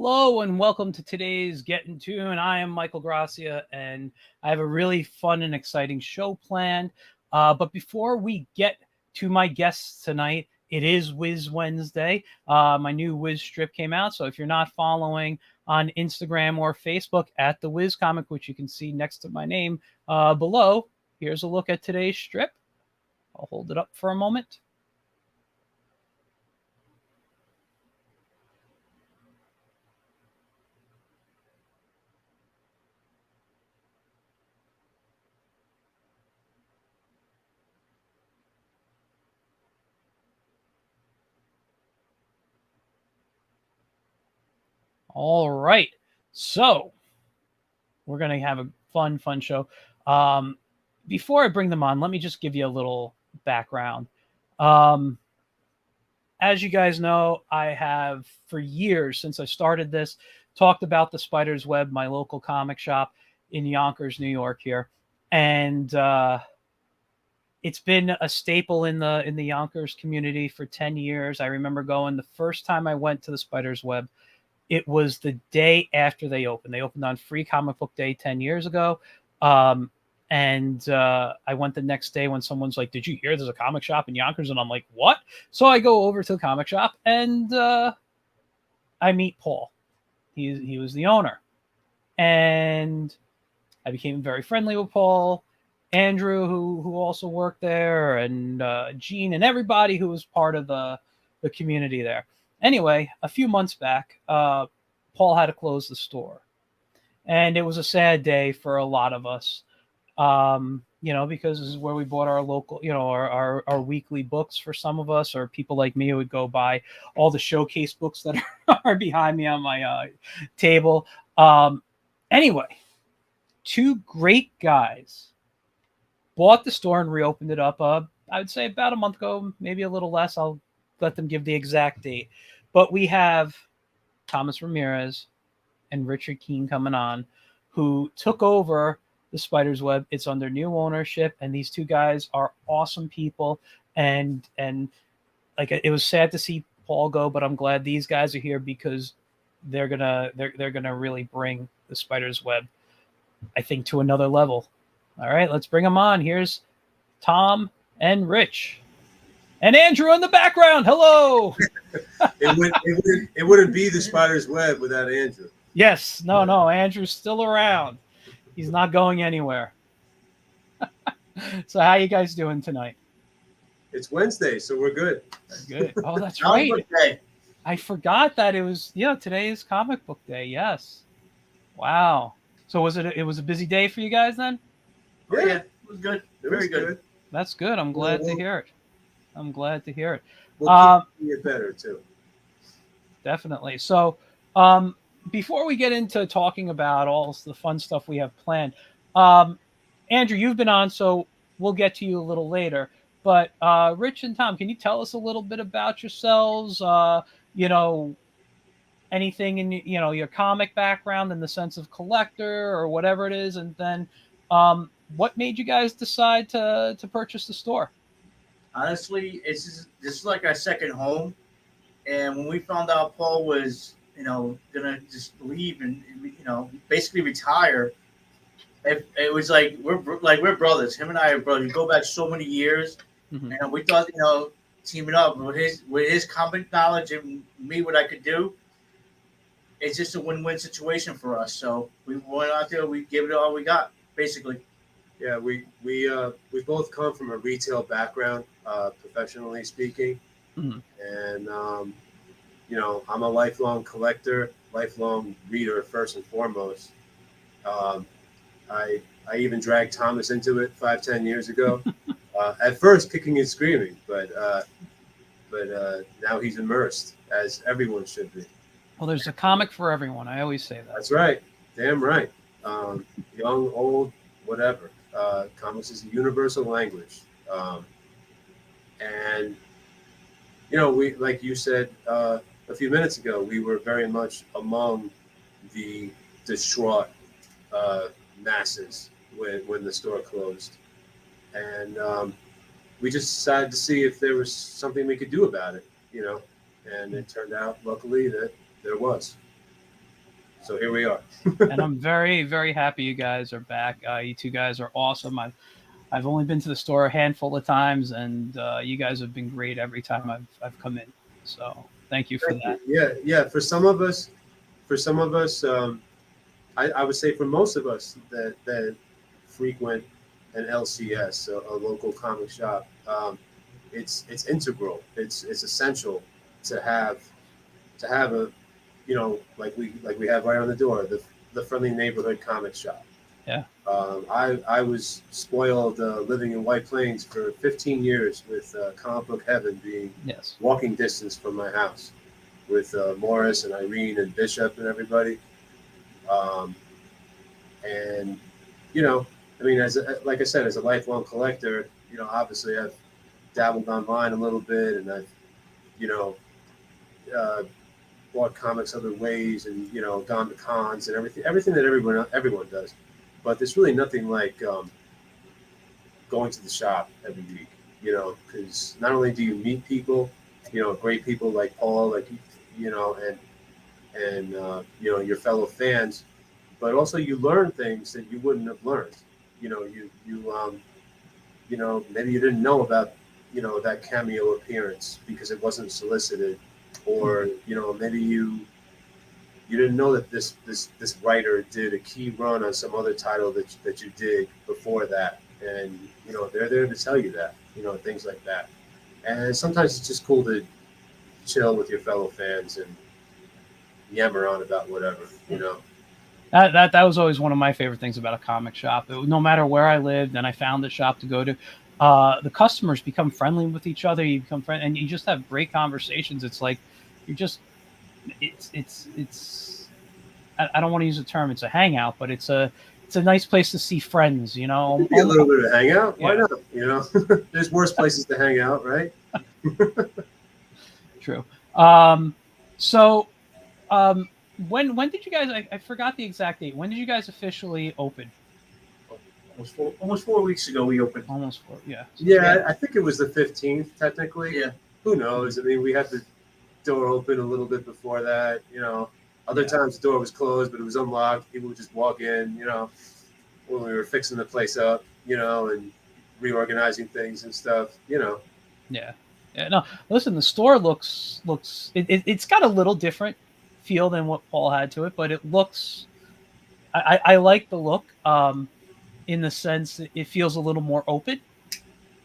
Hello and welcome to today's Get in Tune. I am Michael Gracia and I have a really fun and exciting show planned. But before we get to my guests tonight, it is Wiz Wednesday. My new Wiz strip came out. So if you're not following on Instagram or Facebook at the Wiz Comic, which you can see next to my name below, here's a look at today's strip. I'll hold it up for a moment. All right. So we're going to have a fun show. Before I bring them on, let me just give you a little background. As you guys know, I have for years since I started this talked about the Spider's Web, my local comic shop in Yonkers, New York here. And it's been a staple in the Yonkers community for 10 years. I remember going the first time I went to the Spider's Web. It was the day after they opened. They opened on Free Comic Book Day 10 years ago. And I went the next day when someone's like, "Did you hear there's a comic shop in Yonkers?" And I'm like, "What?" So I go over to the comic shop and I meet Paul. He was the owner. And I became very friendly with Paul, Andrew, who also worked there, and Gene, and everybody who was part of the community there. Anyway, a few months back, Paul had to close the store. And it was a sad day for a lot of us, because this is where we bought our local, our weekly books for some of us, or people like me who would go buy all the showcase books that are behind me on my table. Anyway, two great guys bought the store and reopened it up, I would say about a month ago, maybe a little less. I'll let them give the exact date. But we have Thomas Ramirez and Richard Kean coming on, who took over the Spider's Web. It's under new ownership, and these two guys are awesome people. And like, it was sad to see Paul go, but I'm glad these guys are here because they're gonna really bring the Spider's Web, I think, to another level. All right, let's bring them on. Here's Tom and Rich. And Andrew in the background. Hello. It wouldn't be the Spider's Web without Andrew. Yes. No. Andrew's still around. He's not going anywhere. So how you guys doing tonight? It's Wednesday, so we're good. Good. Oh, that's right. I forgot that it was, today is comic book day. Yes. Wow. So it was a busy day for you guys then? Yeah, it was good. Very good. That's good. I'm glad to hear it. We'll keep it better too. Definitely. So, before we get into talking about all the fun stuff we have planned, Andrew, you've been on, so we'll get to you a little later. But Rich and Tom, can you tell us a little bit about yourselves? Anything in your comic background in the sense of collector or whatever it is, and then what made you guys decide to purchase the store? Honestly, this is like our second home, and when we found out Paul was, gonna just leave and basically retire, it was like we're brothers. Him and I are brothers. We go back so many years, and we thought, teaming up with his comic knowledge and me, what I could do. It's just a win-win situation for us. So we went out there, we gave it all we got, basically. Yeah, we both come from a retail background, professionally speaking, and I'm a lifelong collector, lifelong reader first and foremost. I even dragged Thomas into it 5-10 years ago. At first, kicking and screaming, but now he's immersed, as everyone should be. Well, there's a comic for everyone. I always say that. That's right. Damn right. Young, old, whatever. Comics is a universal language. And, we, like you said a few minutes ago, we were very much among the distraught masses when the store closed. And we just decided to see if there was something we could do about it, and it turned out, luckily, that there was. So here we are. And I'm very, very happy you guys are back. You two guys are awesome. I've only been to the store a handful of times, and you guys have been great every time I've come in. So thank you for that. Yeah. For some of us, I would say for most of us that frequent an LCS, a local comic shop, it's integral. It's essential to have a, like we have right on the door, the friendly neighborhood comic shop. Yeah. I was spoiled living in White Plains for 15 years with Comic Book Heaven being Yes. walking distance from my house, with Morris and Irene and Bishop and everybody. And I mean, like I said, as a lifelong collector, obviously I've dabbled online a little bit, and I've you know uh, bought comics other ways, and gone to cons and everything that everyone does. But there's really nothing like going to the shop every week, because not only do you meet people, great people like Paul, like and your fellow fans, but also you learn things that you wouldn't have learned. Maybe you didn't know about that cameo appearance because it wasn't solicited, or maybe you didn't know that this writer did a key run on some other title that you did before that, and they're there to tell you that, things like that. And sometimes it's just cool to chill with your fellow fans and yammer on about whatever. That was always one of my favorite things about a comic shop. No matter where I lived and I found a shop to go to, the customers become friendly with each other. You become friends, and you just have great conversations. It's like you're just it's I don't want to use the term it's a hangout, but it's a nice place to see friends. Be a little bit of a hangout. Why not? There's worse places to hang out, right? True. When did you guys? I forgot the exact date. When did you guys officially open? Almost 4 weeks ago we opened. Almost 4. Yeah. Yeah, I think it was the 15th technically. Yeah. Who knows? I mean, we had the door open a little bit before that. Other times the door was closed, but it was unlocked. People would just walk in. When we were fixing the place up. And reorganizing things and stuff. Yeah. Yeah. No, listen. The store looks. It's got a little different feel than what Paul had to it, but it looks. I like the look. In the sense that it feels a little more open.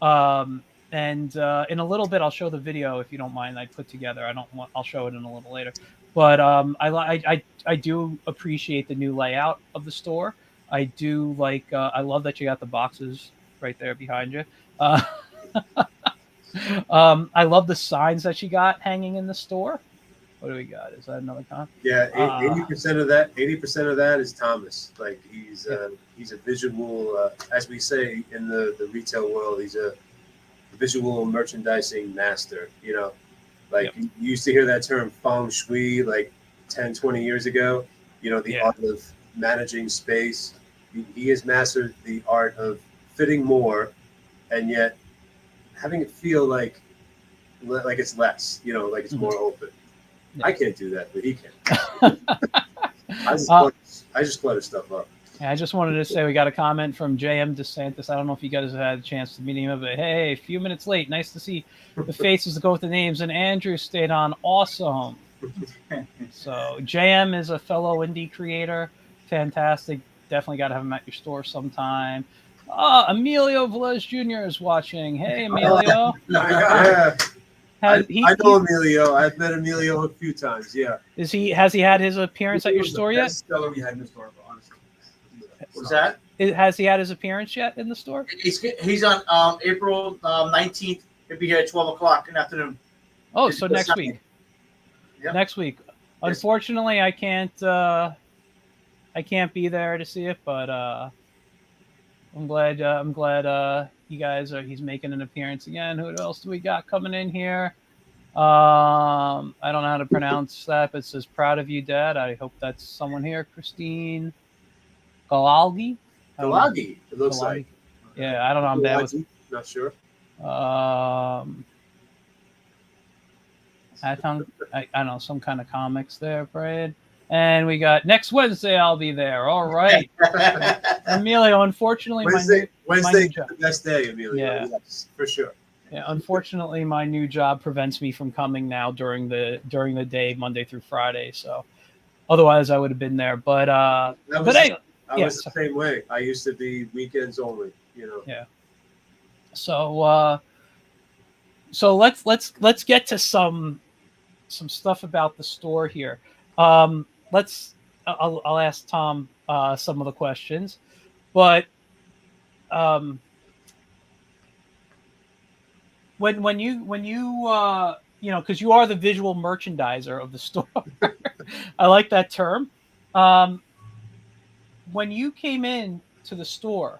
And in a little bit, I'll show the video if you don't mind. I put together. I'll show it in a little later. But I do appreciate the new layout of the store. I do like. I love that you got the boxes right there behind you. I love the signs that you got hanging in the store. What do we got? Is that another con? Yeah, 80% of that. 80% of that is Thomas. Like he's a visual, as we say in the retail world. He's a visual merchandising master. Like you used to hear that term feng shui like 10, 20 years ago. The art of managing space. He has mastered the art of fitting more, and yet having it feel like it's less. Like it's more open. Yeah. I can't do that, but he can. I just clutter stuff up. Yeah, I just wanted to say we got a comment from J.M. DeSantis. I don't know if you guys have had a chance to meet him, but hey, a few minutes late. Nice to see the faces to go with the names. And Andrew stayed on. Awesome. So J.M. is a fellow indie creator. Fantastic. Definitely got to have him at your store sometime. Emilio Velez Jr. is watching. Hey, Emilio. Yeah. I know Emilio. I've met Emilio a few times. Yeah. Has he had his appearance at your store yet? Stellar we had in the store, honestly. What's that? Has he had his appearance yet in the store? He's on April 19th. He'll be here at 12 o'clock in the afternoon. Oh, so next week. Yep. Next week. Unfortunately, I can't be there to see it, but I'm glad you guys are. He's making an appearance again. Who else do we got coming in here? I don't know how to pronounce that, but it says "Proud of you, Dad." I hope that's someone here. Christine Galalgi. Galalgi. It looks like. Yeah, I don't know. I'm bad with. Not sure. I don't know, some kind of comics there, Brad. And we got next Wednesday. I'll be there. All right, Emilio. Unfortunately, Wednesday my new is job. the best day, Emilio. Yeah. Yes, for sure. Yeah, unfortunately, my new job prevents me from coming now during the day, Monday through Friday. So, otherwise, I would have been there. But I anyway, was the same way. I used to be weekends only. Yeah. So let's get to some stuff about the store here. I'll ask Tom some of the questions, but when you because you are the visual merchandiser of the store. I like that term. When you came in to the store,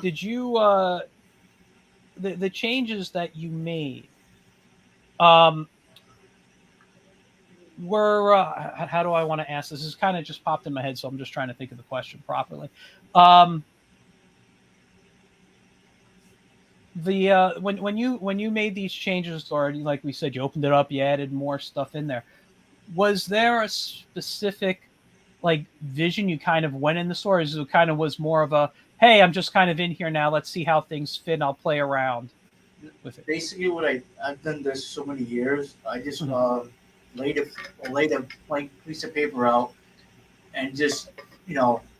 did you the changes that you made were how do I want to ask this? This kind of just popped in my head, so I'm just trying to think of the question properly. When you made these changes, or like we said, you opened it up, you added more stuff in there. Was there a specific like vision you kind of went in the store? Is it kind of was more of a, hey, I'm just kind of in here now, let's see how things fit and I'll play around with it? Basically, what I've done this so many years, I just laid a blank piece of paper out and just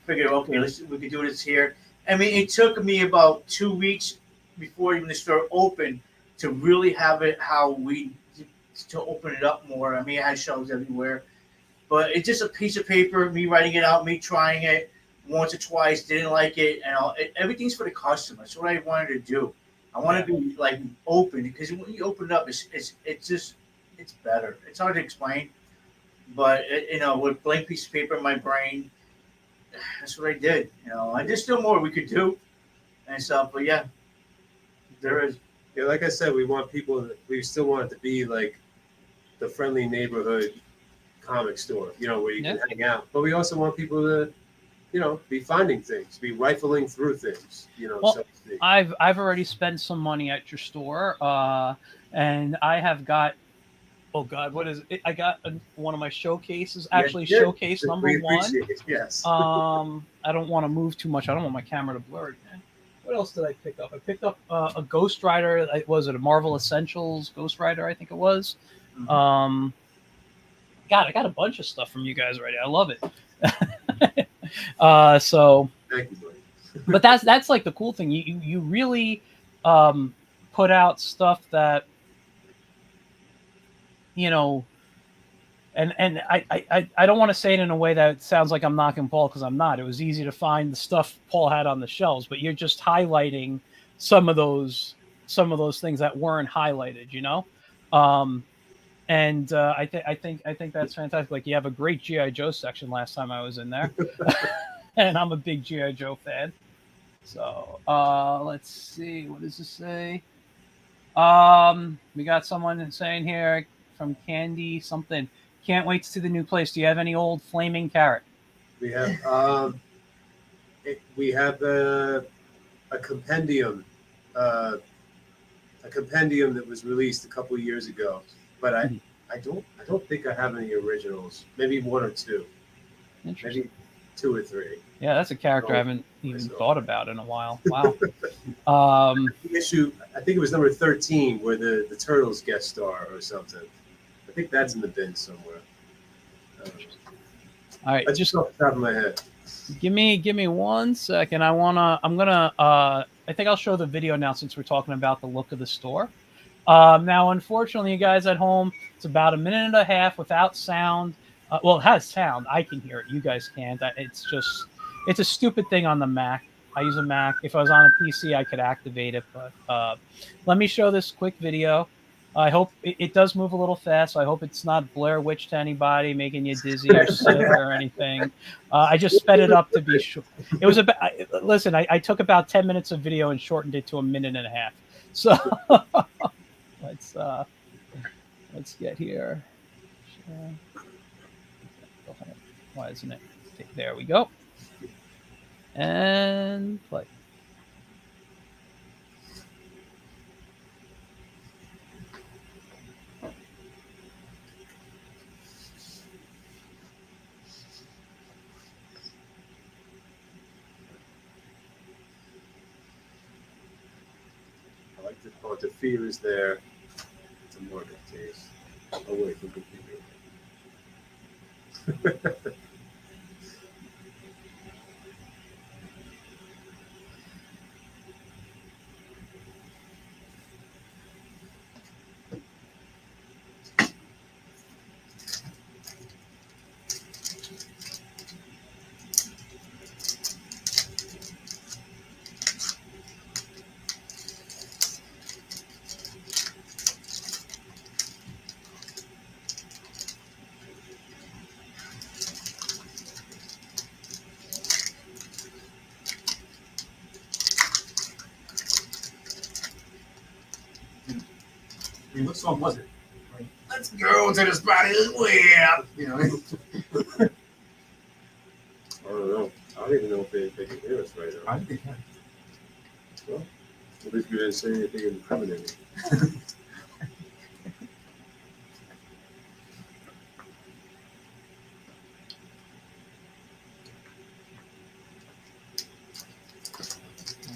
figured, okay, we could do this here. I mean, it took me about 2 weeks before even the store opened to really have it how we to open it up more. I mean, it had shelves everywhere, but it's just a piece of paper, me writing it out, me trying it once or twice, didn't like it, and everything's for the customer. That's what I wanted to do. I want to be like open, because when you open it up, it's better. It's hard to explain, but with a blank piece of paper in my brain, that's what I did. And there's still more we could do and stuff, but yeah, there is. Yeah, like I said, we still want it to be like the friendly neighborhood comic store, where you can hang out. But we also want people to, be finding things, be rifling through things, Well, so to speak. I've already spent some money at your store, and I have got, oh God, what is it? I got one of my showcases, actually showcase number one. Yes. I don't want to move too much. I don't want my camera to blur again. What else did I pick up? I picked up a Ghost Rider. Was it a Marvel Essentials Ghost Rider? I think it was. God, I got a bunch of stuff from you guys already. I love it. So, thank you, buddy. But that's like the cool thing. You really put out stuff that and I don't want to say it in a way that sounds like I'm knocking Paul, because I'm not. It was easy to find the stuff Paul had on the shelves, but you're just highlighting some of those things that weren't highlighted, and I think that's fantastic. Like, you have a great GI Joe section last time I was in there, and I'm a big GI Joe fan. So let's see, what does this say? We got someone saying here from Candy something. Can't wait to see the new place. Do you have any old flaming carrot? We have a compendium, that was released a couple of years ago, but I don't think I have any originals. Maybe one or two. Interesting. Maybe 2 or 3. Yeah, that's a character I haven't even thought about in a while. Wow. Issue, I think it was number 13, where the Turtles guest star or something. I think that's in the bin somewhere. All right, just off the top of my head. Give me 1 second. I think I'll show the video now, since we're talking about the look of the store. Now, unfortunately, you guys at home, it's about 1.5 minutes without sound. Well, it has sound. I can hear it. You guys can't. It's a stupid thing on the Mac. I use a Mac. If I was on a PC, I could activate it. But let me show this quick video. I hope it does move a little fast. So I hope it's not Blair Witch to anybody, making you dizzy or sick or anything. I just sped it up to be sure. It was listen, I took about 10 minutes of video and shortened it to 1.5 minutes. So let's get here. Why isn't it? There we go. And play. But the fear is there. It's a market case. Away from computer. I mean, what song was it? Like, let's go to the spider's web. You know. I don't know. I don't even know if they can hear us right now. I think they can. Well, at least we didn't say anything incriminating.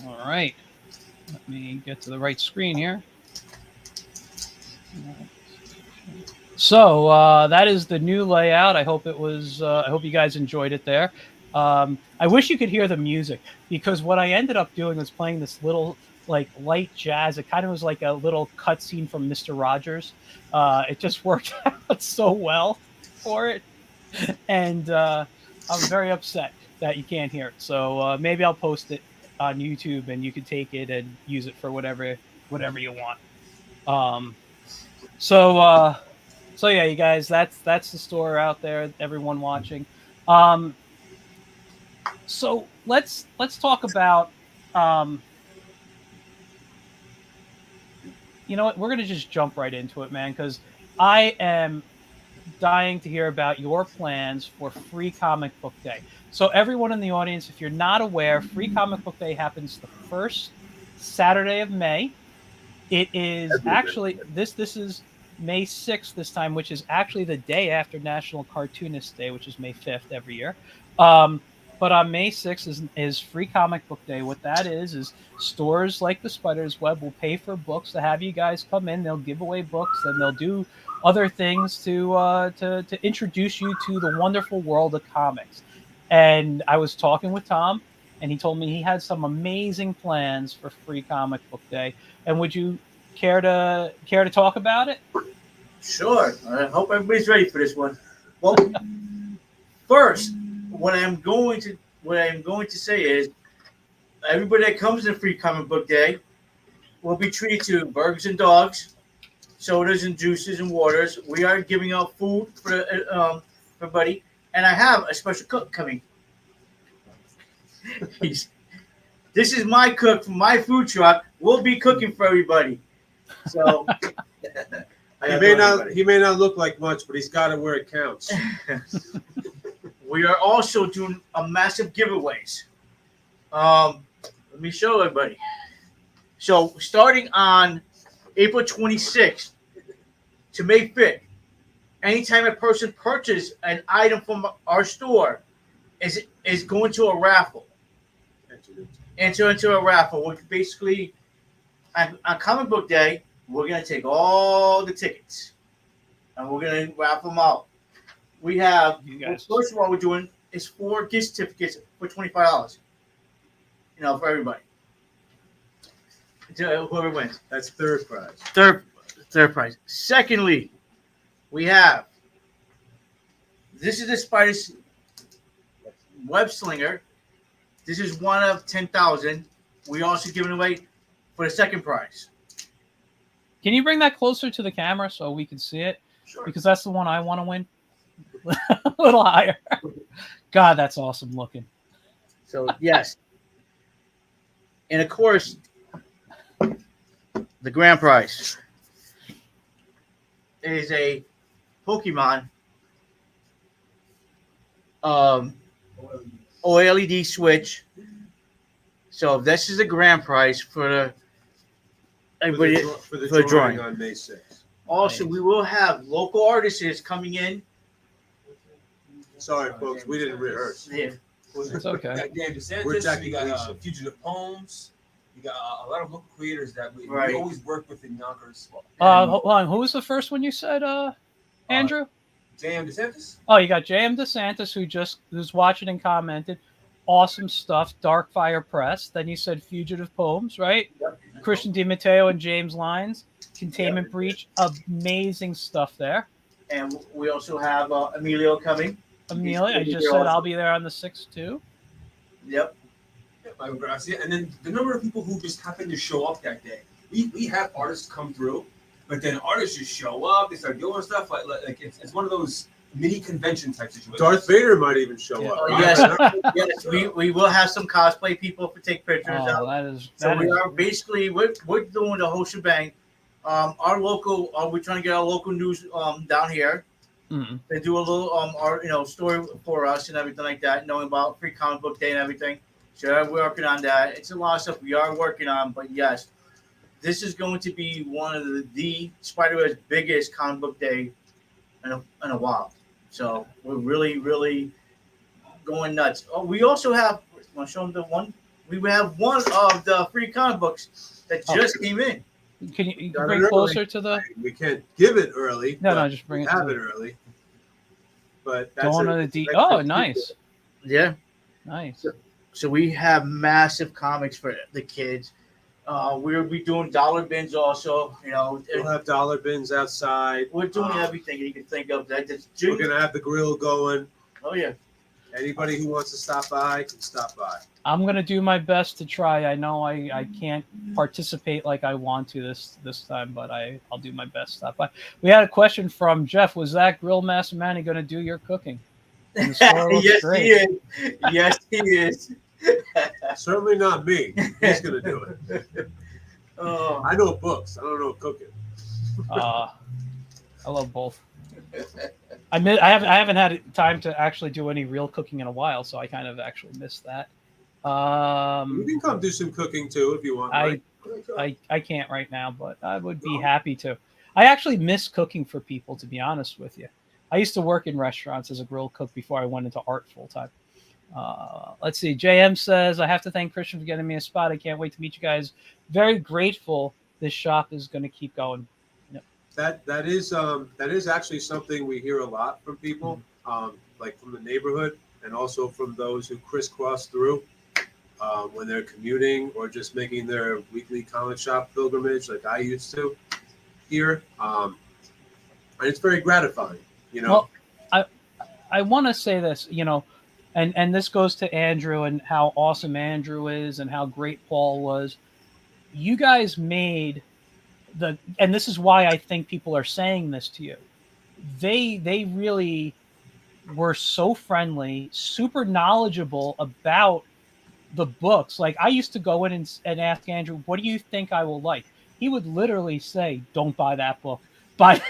All right. Let me get to the right screen here. So that is the new layout. I hope it was. I hope you guys enjoyed it there. I wish you could hear the music, because what I ended up doing was playing this little like light jazz. It kind of was like a little cutscene from Mr. Rogers. It just worked out so well for it, and I'm very upset that you can't hear it. So maybe I'll post it on YouTube, and you can take it and use it for whatever you want. So yeah, you guys, that's the store out there. Everyone watching. So let's talk about. You know what? We're gonna just jump right into it, man, because I am dying to hear about your plans for Free Comic Book Day. So everyone in the audience, if you're not aware, Free Comic Book Day happens the first Saturday of May. It is actually this is May 6th this time, which is actually the day after National Cartoonist Day, which is May 5th every year. But on May 6th is Free Comic Book Day. What that is stores like the Spider's Web will pay for books to have you guys come in. They'll give away books, and they'll do other things to introduce you to the wonderful world of comics. And I was talking with Tom, and he told me he had some amazing plans for Free Comic Book Day. And would you care to talk about it? Sure. I hope everybody's ready for this one. Well, first, what I'm going to say is, everybody that comes to Free Comic Book Day will be treated to burgers and dogs, sodas and juices and waters. We are giving out food for everybody, and I have a special cook coming. This is my cook from my food truck. We'll be cooking for everybody. So He may not look like much, but he's got it where it counts. we are also doing a massive giveaways. Let me show everybody. So starting on April 26th to May 5th, anytime a person purchases an item from our store is going to a raffle. Enter into a raffle. Which basically, on Comic Book Day, we're going to take all the tickets and we're going to raffle them out. We have, first of all, we're doing is 4 gift certificates for $25. You know, for everybody. Whoever wins. That's third prize. Third prize. Secondly, we have, this is the Spider's Web Slinger. This is one of 10,000. We also giving away for the second prize. Can you bring that closer to the camera so we can see it? Sure. Because that's the one I want to win. A little higher. God, that's awesome looking. So, yes. And, of course, the grand prize is a Pokemon OLED switch. So, this is the grand prize for the drawing on May 6th. Also, we will have local artists coming in. Sorry, folks, we didn't rehearse. Yeah. It's okay. We got Dan We're DeSantis. Jackie We got Gleason. Fugitive Poems. We got a lot of local creators that we Right. always work with in Yonkers. Hold on. Who was the first one you said, Andrew? J.M. DeSantis. Oh, you got J.M. DeSantis, who's watching and commented. Awesome stuff. Darkfire Press. Then you said Fugitive Poems, right? Yep. Christian DiMatteo and James Lyons. Containment Breach. Amazing stuff there. And we also have Emilio coming. Amelia, I just said I'll be there on the 6th too. Yep. Michael Gracia, and then the number of people who just happen to show up that day. We have artists come through, but then artists just show up. They start doing stuff like it's one of those mini convention type situations. Darth Vader might even show up. Oh, Right? yes, we will have some cosplay people to take pictures out. That We is are basically we're doing the whole shebang. Our local, we're trying to get our local news down here. mm. They do a little our story for us and everything like that, knowing about Free Comic Book Day and everything. So we're working on that. It's a lot of stuff we are working on, but yes, this is going to be one of the Spider-Man's biggest comic book day in a while. So we're really going nuts. Oh, we also have. Want to show them the one? We have one of the free comic books that just came in. Can you bring closer to the? We can't give it early. No, just bring we it. have to it early. But that's going to the. Oh, nice, Yeah. nice. So we have massive comics for the kids. We'll be doing dollar bins also. We'll have dollar bins outside. We're doing everything you can think of. We're gonna have the grill going. Oh yeah. Anybody who wants to stop by can stop by. I'm gonna do my best to try. I know I can't participate like I want to this time, but I'll do my best to stop by. We had a question from Jeff. Was that Grill Master Manny gonna do your cooking? And the store looks Yes, great. he is. Yes, he is. Certainly not me. He's gonna do it. Oh. I know books. I don't know cooking. I love both. I haven't had time to actually do any real cooking in a while, so I kind of actually missed that. You can come do some cooking too if you want. I can't right now, but I would be happy to. I actually miss cooking for people, to be honest with you. I used to work in restaurants as a grill cook before I went into art full time. Let's see. JM says, I have to thank Christian for getting me a spot. I can't wait to meet you guys. Very grateful. This shop is going to keep going. Yep. That is actually something we hear a lot from people, like from the neighborhood and also from those who crisscross through when they're commuting or just making their weekly comic shop pilgrimage like I used to here. And it's very gratifying, Well, I want to say this, and this goes to Andrew and how awesome Andrew is and how great Paul was. You guys made and this is why I think people are saying this to you. They really were so friendly, super knowledgeable about the books. Like I used to go in and ask Andrew, what do you think I will like? He would literally say, don't buy that book. Buy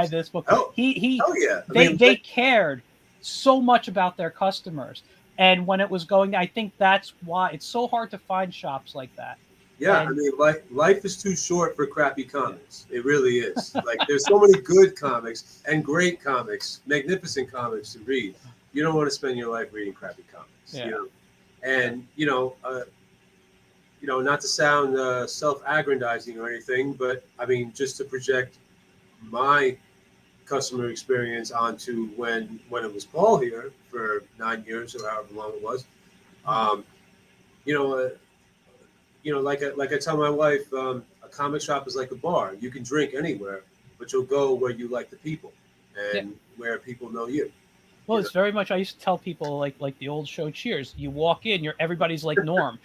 this book. They cared so much about their customers. And when it was going, I think that's why it's so hard to find shops like that. Yeah, I mean, life is too short for crappy comics. It really is. Like, there's so many good comics and great comics, magnificent comics to read. You don't want to spend your life reading crappy comics. Yeah. And not to sound self-aggrandizing or anything, but I mean, just to project my customer experience onto when it was Paul here for 9 years or however long it was. Like I tell my wife, a comic shop is like a bar. You can drink anywhere, but you'll go where you like the people and where people know you. Well, it's very much. I used to tell people like the old show Cheers. You walk in, everybody's like Norm.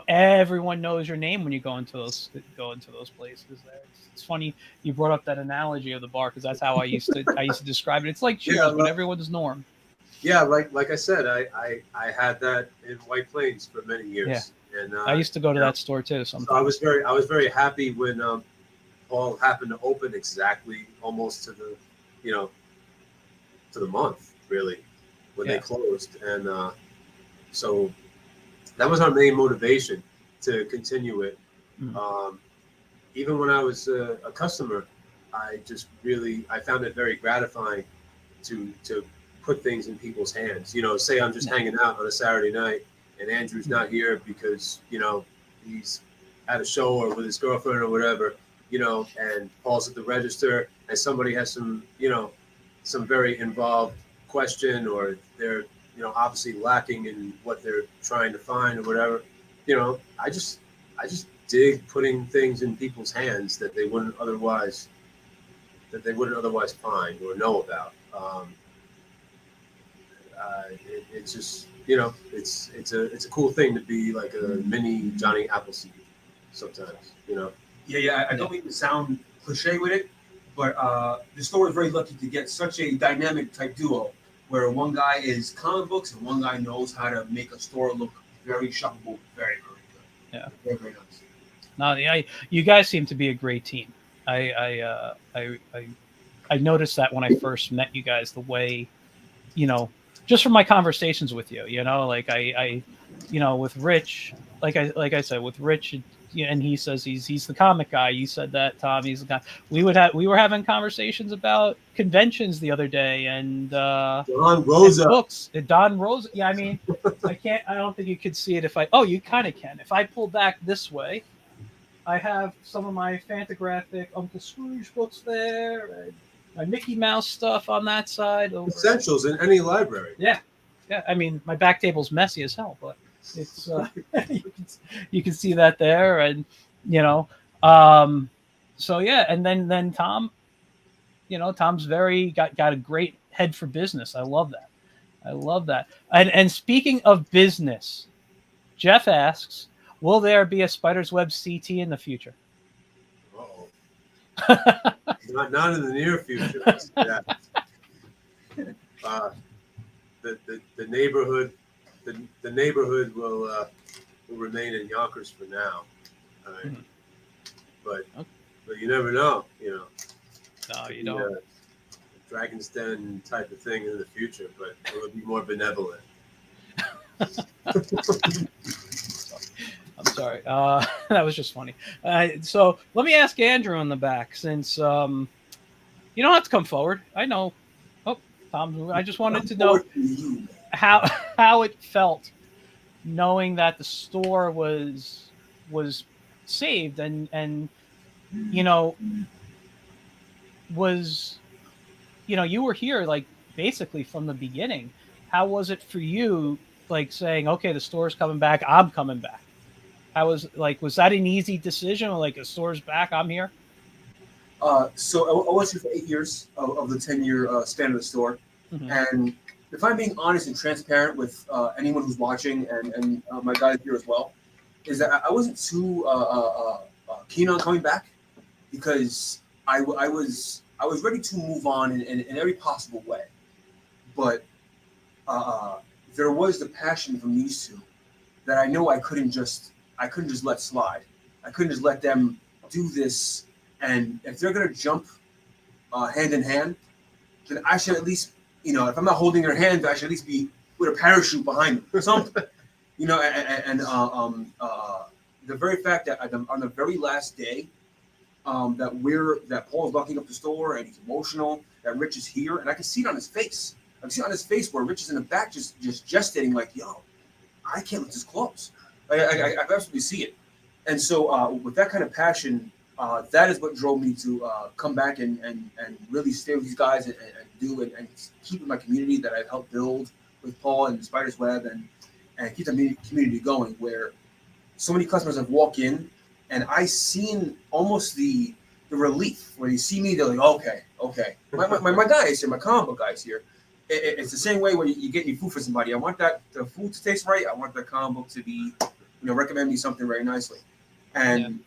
Everyone knows your name when you go into those places. There, it's funny you brought up that analogy of the bar because that's how I used to describe it. It's like Cheers, but everyone's Norm. Yeah, like I said, I had that in White Plains for many years. Yeah. And I used to go to that store too. Sometimes. So I was very happy when Paul happened to open exactly almost to the month really when they closed, and so that was our main motivation to continue it. Mm-hmm. Even when I was a customer, I found it very gratifying to put things in people's hands. Say I'm just hanging out on a Saturday night. And Andrew's not here because, he's at a show or with his girlfriend or whatever, and Paul's at the register and somebody has some very involved question, or they're, obviously lacking in what they're trying to find or whatever, I just dig putting things in people's hands that they wouldn't otherwise find or know about. It's just, it's a cool thing to be like a mini Johnny Appleseed sometimes, Yeah. I don't mean to sound cliche with it, but the store is very lucky to get such a dynamic type duo where one guy is comic books and one guy knows how to make a store look very shoppable, very, very good. Yeah. Very, very nice. No, you guys seem to be a great team. I noticed that when I first met you guys, the way, just from my conversations with you, like I with Rich, like I said, with Rich, and he says he's the comic guy. You said that, Tom. He's the guy. We were having conversations about conventions the other day, and Don Rosa and books. Don Rosa. Yeah, I mean, I don't think you could see it if I. Oh, you kind of can. If I pull back this way, I have some of my Fantagraphic Uncle Scrooge books there, and my Mickey Mouse stuff on that side. essentials in any library. Yeah. I mean, my back table's messy as hell, but it's you can see that there, and so yeah, and then Tom, Tom's got a great head for business. I love that. And speaking of business, Jeff asks, will there be a Spider's Web CT in the future? Not in the near future. Yeah. The neighborhood, the neighborhood will remain in Yonkers for now. Mm-hmm. But you never know. No, you don't. Dragon's Den type of thing in the future, but it would be more benevolent. I'm sorry. That was just funny. So let me ask Andrew in the back, since you don't have to come forward. I know. Oh, Tom, I just wanted to know how it felt knowing that the store was saved and was you were here like basically from the beginning. How was it for you, like saying, okay, the store's coming back, I'm coming back? Was that an easy decision? Like, the store's back, I'm here? So I was here for 8 years of the 10-year span of the store. Mm-hmm. And if I'm being honest and transparent with anyone who's watching and my guys here as well, is that I wasn't too keen on coming back, because I was ready to move on in every possible way. But there was the passion from these two that I know I couldn't just let slide. I couldn't just let them do this. And if they're gonna jump hand in hand, then I should at least, if I'm not holding their hand, I should at least be with a parachute behind them or something. The very fact that on the very last day, that Paul's locking up the store and he's emotional, that Rich is here, and I can see it on his face. I can see it on his face where Rich is in the back just gestating, like, yo, I can't let this close. I absolutely see it. And so with that kind of passion, that is what drove me to come back and really stay with these guys and keep in my community that I've helped build with Paul and Spider's Web, and keep the community going, where so many customers have walked in and I seen almost the relief where they see me, they're like, okay. My guy is here, my comic book guy is here. It's the same way when you get your food for somebody. I want the food to taste right. I want the comic book to be, recommend me something very nicely. And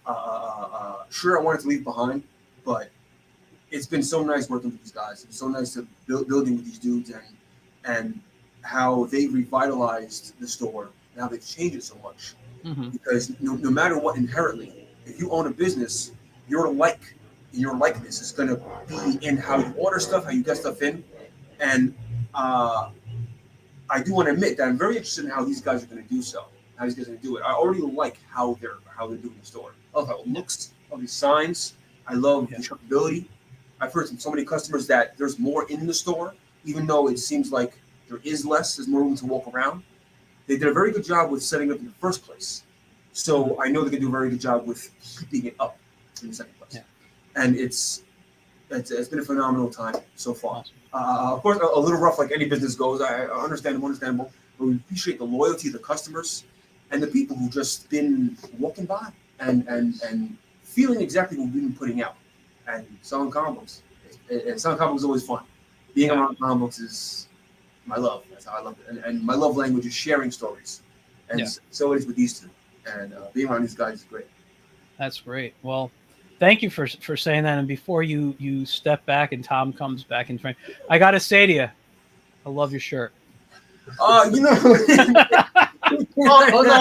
sure, I wanted to leave behind, but it's been so nice working with these guys. It's so nice to building with these dudes and how they revitalized the store and how they've changed it so much. Mm-hmm. Because no matter what, inherently, if you own a business, your likeness is going to be in how you order stuff, how you get stuff in. And I do want to admit that I'm very interested in how these guys are going to do so. How these guys are going to do it. I already like how they're doing the store. I love how it looks. I love these signs. I love the shoppability. I've heard from so many customers that there's more in the store, even though it seems like there is less. There's more room to walk around. They did a very good job with setting up in the first place. So I know they can do a very good job with keeping it up in the second place. Yeah. And it's been a phenomenal time so far. Awesome. Of course, a little rough like any business goes. I understandable. But we appreciate the loyalty of the customers and the people who just been walking by and feeling exactly what we've been putting out and selling comic books. And selling comic books is always fun. Being around comic books is my love. That's how I love it. And my love language is sharing stories. And so it is with these two. And being around these guys is great. That's great. Well, thank you for saying that. And before you step back and Tom comes back in front, I got to say to you, I love your shirt. You know.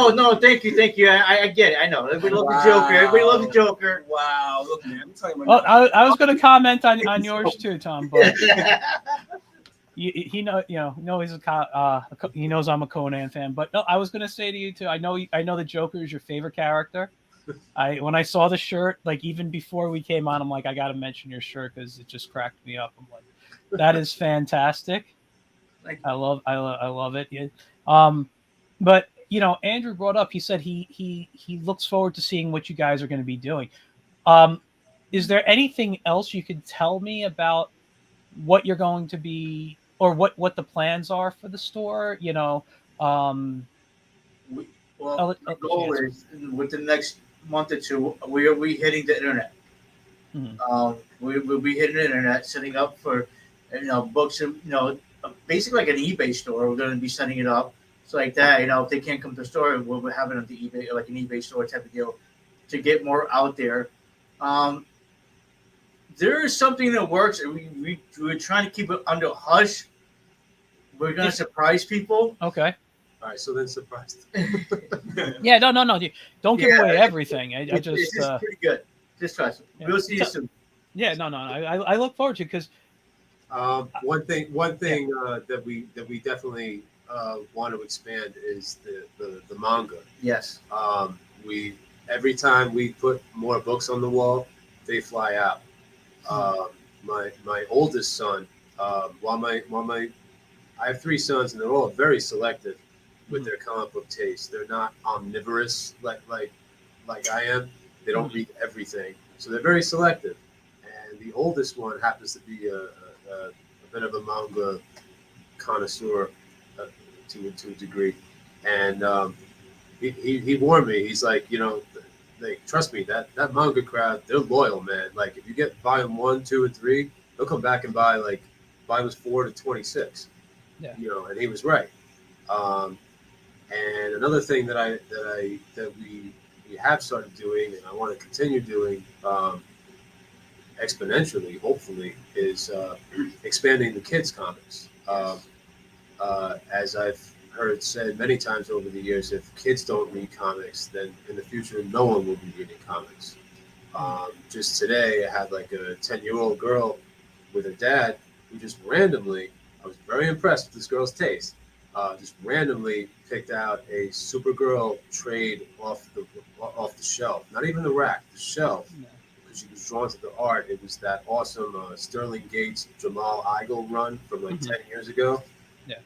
No, thank you. I get it. I know. Everybody loves the Joker. Everybody loves the Joker. Wow, look, man. I'm telling you. Well, I was going to comment on yours too, Tom, but he knows he knows I'm a Conan fan. But no, I was going to say to you too. I know the Joker is your favorite character. When I saw the shirt, like even before we came on, I'm like, I got to mention your shirt because it just cracked me up. I'm like, that is fantastic. I love it. Yeah. But Andrew brought up. He said he looks forward to seeing what you guys are going to be doing. Is there anything else you could tell me about what you're going to be, or what the plans are for the store? The goal is within the next month or two, we'll be hitting the internet. Mm-hmm. We'll be hitting the internet, setting up for books, basically like an eBay store. We're going to be setting it up. So like that, if they can't come to the store, we'll have it on the eBay, like an eBay store type of deal, to get more out there. There is something that works. We're trying to keep it under hush. We're going to surprise people. Okay. All right, so then surprised. Yeah, no. Don't give away everything. It's pretty good. Just trust me. Yeah. We'll see you soon. Yeah, no. I look forward to it because one thing that we definitely want to expand is the manga. Yes. Every time we put more books on the wall, they fly out. My oldest son, while I have 3 sons and they're all very selective with their comic book taste. They're not omnivorous like I am. They don't read everything, so they're very selective. And the oldest one happens to be a bit of a manga connoisseur to a degree, and he warned me. He's like, trust me, that manga crowd, they're loyal, man. Like if you get volume 1, 2, and 3, they'll come back and buy like volumes 4 to 26. Yeah. And he was right. And another thing that we have started doing, and I want to continue doing exponentially, hopefully, is expanding the kids' comics. As I've heard said many times over the years, if kids don't read comics, then in the future no one will be reading comics. Just today, I had like a 10-year-old girl with her dad who just randomly, I was very impressed with this girl's taste, just randomly picked out a Supergirl trade off the shelf, not even the rack, the shelf. No. Because she was drawn to the art. It was that awesome Sterling Gates Jamal Igle run from like 10 years ago. Yeah.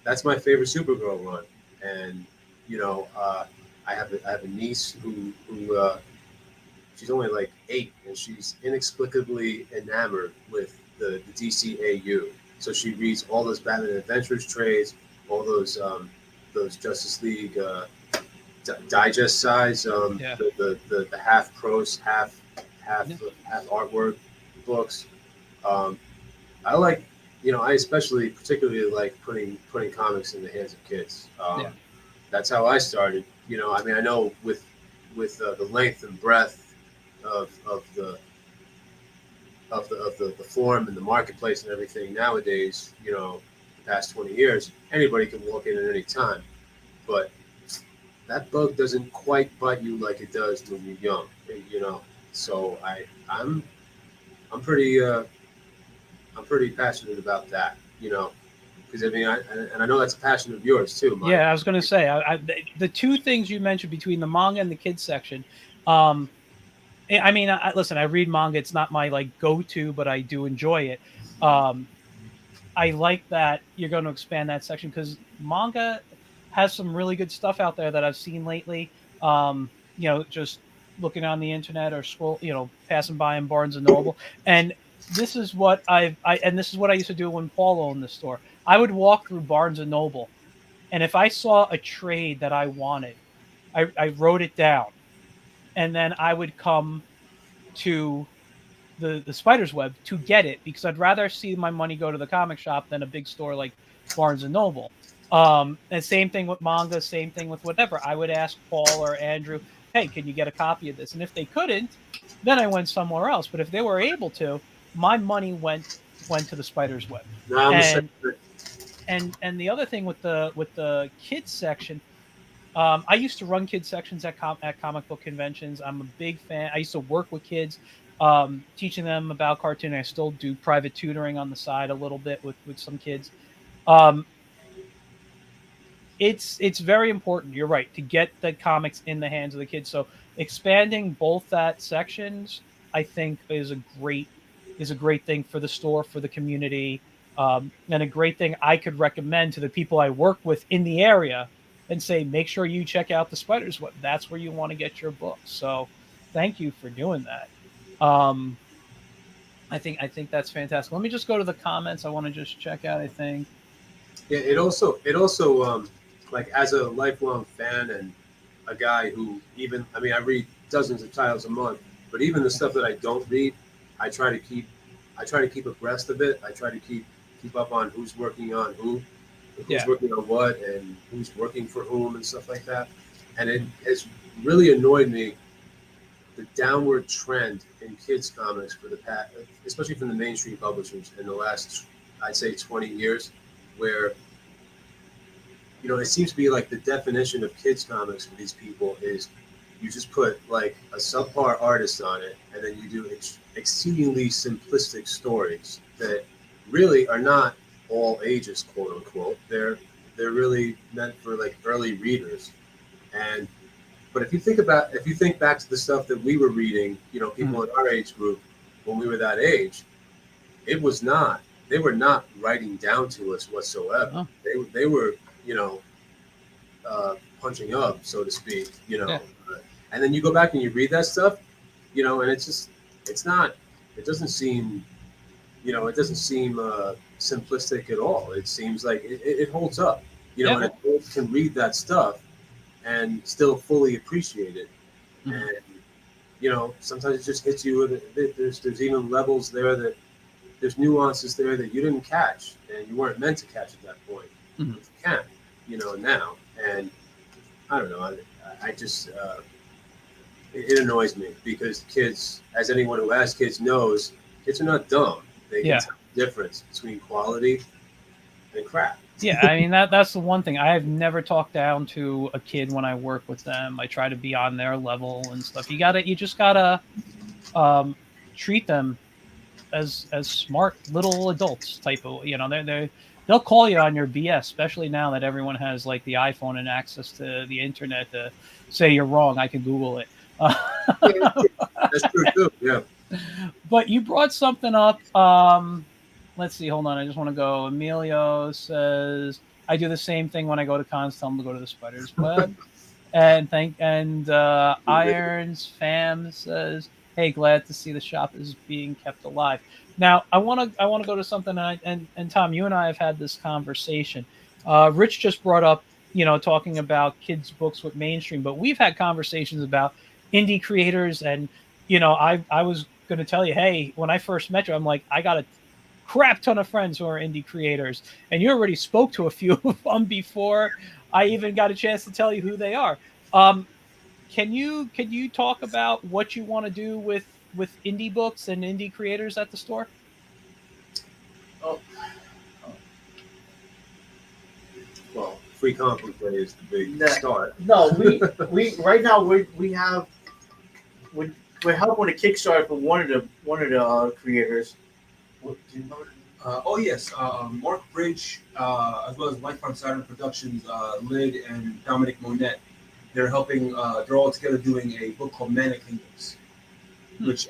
That's my favorite Supergirl run, and I have a niece who she's only like 8, and she's inexplicably enamored with the DCAU. So she reads all those Batman Adventures trades, all those Justice League digest size, the half prose, half artwork books. I like, I particularly like putting comics in the hands of kids. That's how I started. I know with the length and breadth of the form and the marketplace and everything nowadays, the past 20 years, anybody can walk in at any time. But that bug doesn't quite bite you like it does when you're young, So I'm pretty passionate about that, because I know that's a passion of yours too, Mike. Yeah, I was going to say the 2 things you mentioned between the manga and the kids section. Listen, I read manga. It's not my go-to, but I do enjoy it. I like that you're going to expand that section because manga has some really good stuff out there that I've seen lately. Just looking on the internet or scroll, passing by in Barnes and Noble. And this is what this is what I used to do when Paul owned the store. I would walk through Barnes and Noble, and if I saw a trade that I wanted, I wrote it down, and then I would come to the spider's web to get it, because I'd rather see my money go to the comic shop than a big store like Barnes and Noble. And same thing with manga, same thing with whatever. I would ask Paul or Andrew, hey, can you get a copy of this? And if they couldn't, then I went somewhere else. But if they were able to, my money went to the spider's web. No, I'm the And same. and the other thing with the kids section, I used to run kids sections at comic book conventions. I'm a big fan. I used to work with kids, teaching them about cartooning. I still do private tutoring on the side a little bit with some kids. It's very important. You're right, to get the comics in the hands of the kids. So expanding both that sections, I think, is a great thing for the store, for the community, and a great thing I could recommend to the people I work with in the area, and say, make sure you check out the Spider's Web. That's where you want to get your books. So thank you for doing that. I think that's fantastic. Let me just go to the comments. I want to just check out, I think. Yeah, it also like, as a lifelong fan and a guy who I read dozens of titles a month, but even the stuff that I don't read, I try to keep abreast of it. I try to keep up on who's working on who's working on what, and who's working for whom and stuff like that. And it has really annoyed me, the downward trend in kids comics for the past, especially from the mainstream publishers in the last, I'd say, 20 years, where it seems to be like the definition of kids comics for these people is you just put like a subpar artist on it, and then you do exceedingly simplistic stories that really are not all ages, quote unquote. They're really meant for like early readers. But if you think back to the stuff that we were reading, people in our age group, when we were that age, they were not writing down to us whatsoever. Oh. They were, punching up, so to speak, Yeah. And then you go back and you read that stuff, and it doesn't seem simplistic at all. It seems like it holds up, Yeah. And it can read that stuff and still fully appreciate it. Mm-hmm. And, sometimes it just hits you there's even levels there that there's nuances there that you didn't catch and you weren't meant to catch at that point. Mm-hmm. You can, now. And I don't know, I just, it annoys me, because kids, as anyone who has kids knows, kids are not dumb. They can tell the difference between quality and crap. Yeah, I mean, that's the one thing. I have never talked down to a kid when I work with them. I try to be on their level and stuff. You just gotta treat them as smart little adults type of, they'll call you on your BS, especially now that everyone has like the iPhone and access to the internet to say you're wrong. I can Google it. That's true too. Yeah. But you brought something up. Let's see. Hold on. I just want to go. Emilio says, I do the same thing when I go to cons. Tell them to go to the Spider's Web. And Irons Fam says, hey, glad to see the shop is being kept alive. Now, I want to go to something. And Tom, you and I have had this conversation. Rich just brought up, talking about kids' books with mainstream, but we've had conversations about indie creators. And, I was going to tell you, hey, when I first met you, I'm like, I got a crap ton of friends who are indie creators, and you already spoke to a few of them before I even got a chance to tell you who they are. Can you talk about what you want to do with indie books and indie creators at the store? Well, free comic book day is the big start. No, we right now we're helping with a Kickstarter for one of the creators. What do you know? Yes, Mark Bridge, as well as Lifetime Saturn Productions, Lid and Dominic Monette. They're helping. They're all together doing a book called Mana Kingdoms, which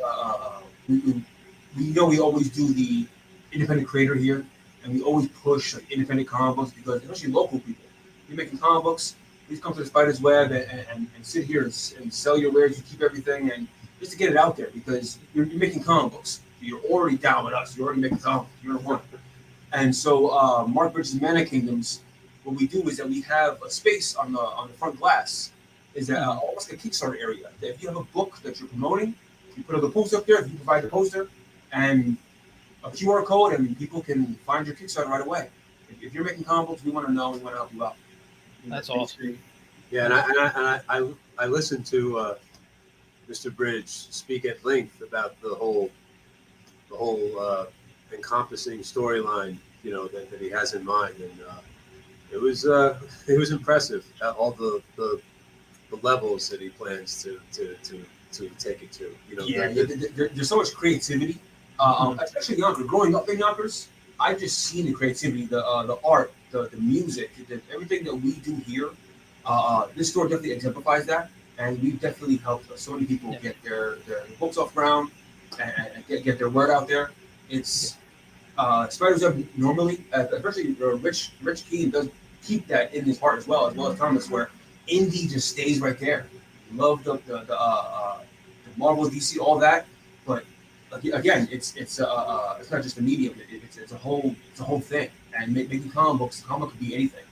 we always do the independent creator here, and we always push like independent comic books, because especially local people, you're making comic books, please come to the Spider's Web and sit here and sell your wares. You keep everything and just to get it out there because you're making comic books. You're already down with us. You're already making comic books. You're one. And so Mark Bridges' Mana Kingdoms, what we do is that we have a space on the front glass, is that almost like a Kickstarter area. That if you have a book that you're promoting, you put the poster up there. If you provide the poster and a QR code, and people can find your Kickstarter right away. If you're making comic books, we want to know. We want to help you out. That's awesome. Yeah, and I listened to Mr. Bridge speak at length about the whole encompassing storyline, that he has in mind, and it was impressive all the levels that he plans to take it to. There's so much creativity, especially Yonkers. Growing up in Yonkers, I've just seen the creativity, the art, the music, everything that we do here. This store definitely exemplifies that, and we've definitely helped so many people get their books off ground and get their word out there. It's Spider's Web normally, especially Rich Kean does keep that in his heart as well as Thomas, where indie just stays right there. Love the Marvel, DC, all that, but again, it's not just a medium. It's a whole thing. And making comic books could be anything.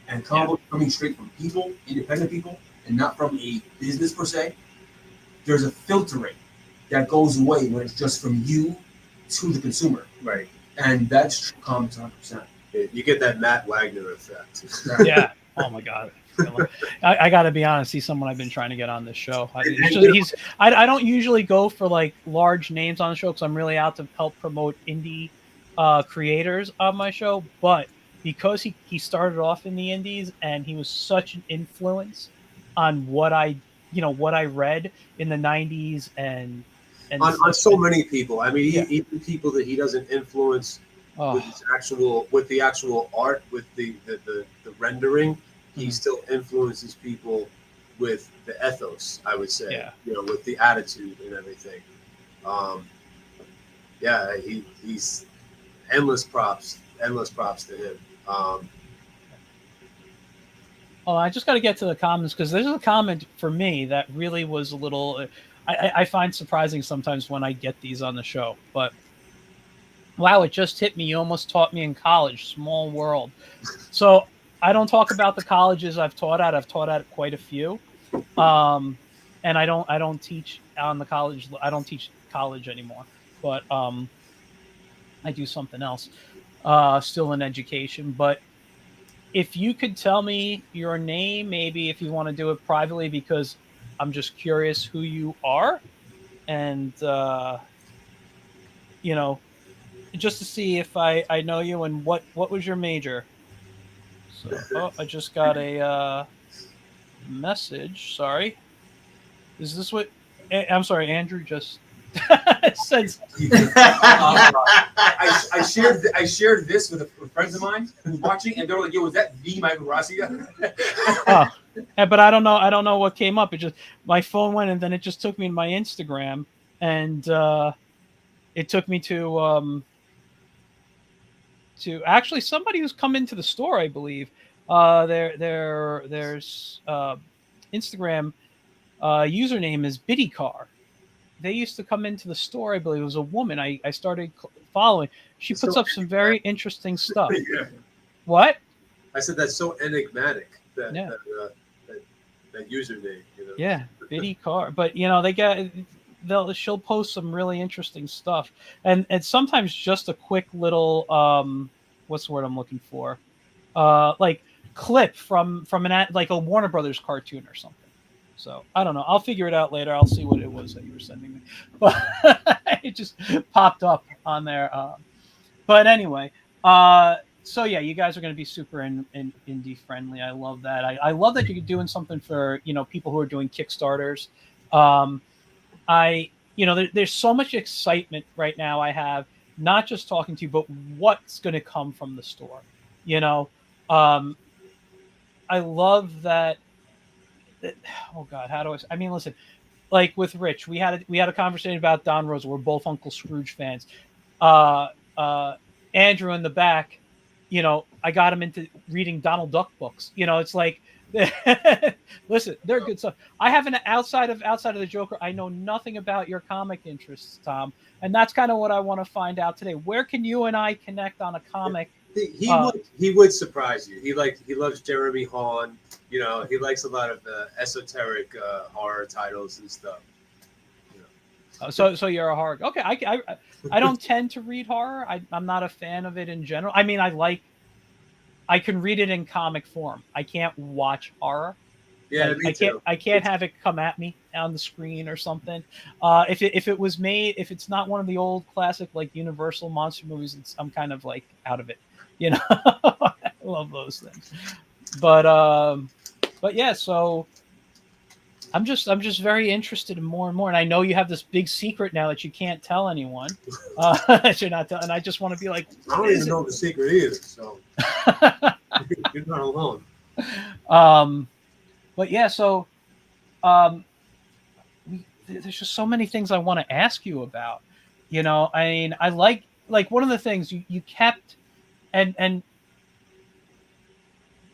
And comic books coming straight from people, independent people, and not from a business per se. There's a filtering that goes away when it's just from you to the consumer. Right. And that's true comics 100%. You get that Matt Wagner effect. Yeah. Oh my God. I got to be honest. He's someone I've been trying to get on this show. I don't usually go for like large names on the show because I'm really out to help promote indie creators on my show. But because he started off in the indies and he was such an influence on what I read in the 90s and on so many people. I mean, even people that he doesn't influence with the actual art, with the rendering. He still influences people with the ethos, I would say, with the attitude and everything. He's endless props to him. I just got to get to the comments because there's a comment for me that really was a little, I find surprising sometimes when I get these on the show, but wow, it just hit me. You almost taught me in college, small world. So I don't talk about the colleges I've taught at. I've taught at quite a few. And I don't teach on the college. I don't teach college anymore, but I do something else, still in education. But if you could tell me your name, maybe if you want to do it privately, because I'm just curious who you are, and just to see if I know you and what was your major. So, I just got a message. Sorry. Is this what? I'm sorry, Andrew just says. I shared this with friends of mine who's watching, and they're like, "Yo, was that the Michael Rossi guy?" But I don't know what came up. It just my phone went, and then it just took me to my Instagram, and it took me to actually somebody who's come into the store, I believe. There's Instagram username is BiddyCar. They used to come into the store, I believe. It was a woman I started following. She puts up some very interesting stuff. Yeah. What? I said that's so enigmatic, that username. Yeah, BiddyCar. But she'll post some really interesting stuff, and sometimes just a quick little what's the word I'm looking for, like clip from like a Warner Brothers cartoon or something. So I don't know. I'll figure it out later. I'll see what it was that you were sending me, but it just popped up on there. But anyway, so yeah, you guys are going to be super indie friendly. I love that. I love that you're doing something for people who are doing Kickstarters. There's so much excitement right now. I have not just talking to you, but what's going to come from the store. I love that. Oh God, how do I mean, listen, like with Rich, we had a conversation about Don Rosa. We're both Uncle Scrooge fans. Andrew in the back, I got him into reading Donald Duck books. It's like Listen, they're good stuff. I have an outside of the Joker. I know nothing about your comic interests, Tom, and that's kind of what I want to find out today. Where can you and I connect on a comic? He would surprise you. He loves Jeremy Hahn. You know, he likes a lot of the esoteric horror titles and stuff. You know. So you're a horror. Okay, I don't tend to read horror. I'm not a fan of it in general. I mean, I can read it in comic form. I can't watch horror. Yeah, like, I can't have it come at me on the screen or something. If it was made, if it's not one of the old classic like Universal monster movies, I'm kind of like out of it. You know, I love those things. But yeah, so I'm just very interested in more and more. And I know you have this big secret now that you can't tell anyone. That you're not telling. And I just want to be like, I don't even know the secret either. So you're not alone. But yeah, so there's just so many things I want to ask you about. You know, I mean, I like one of the things you kept, and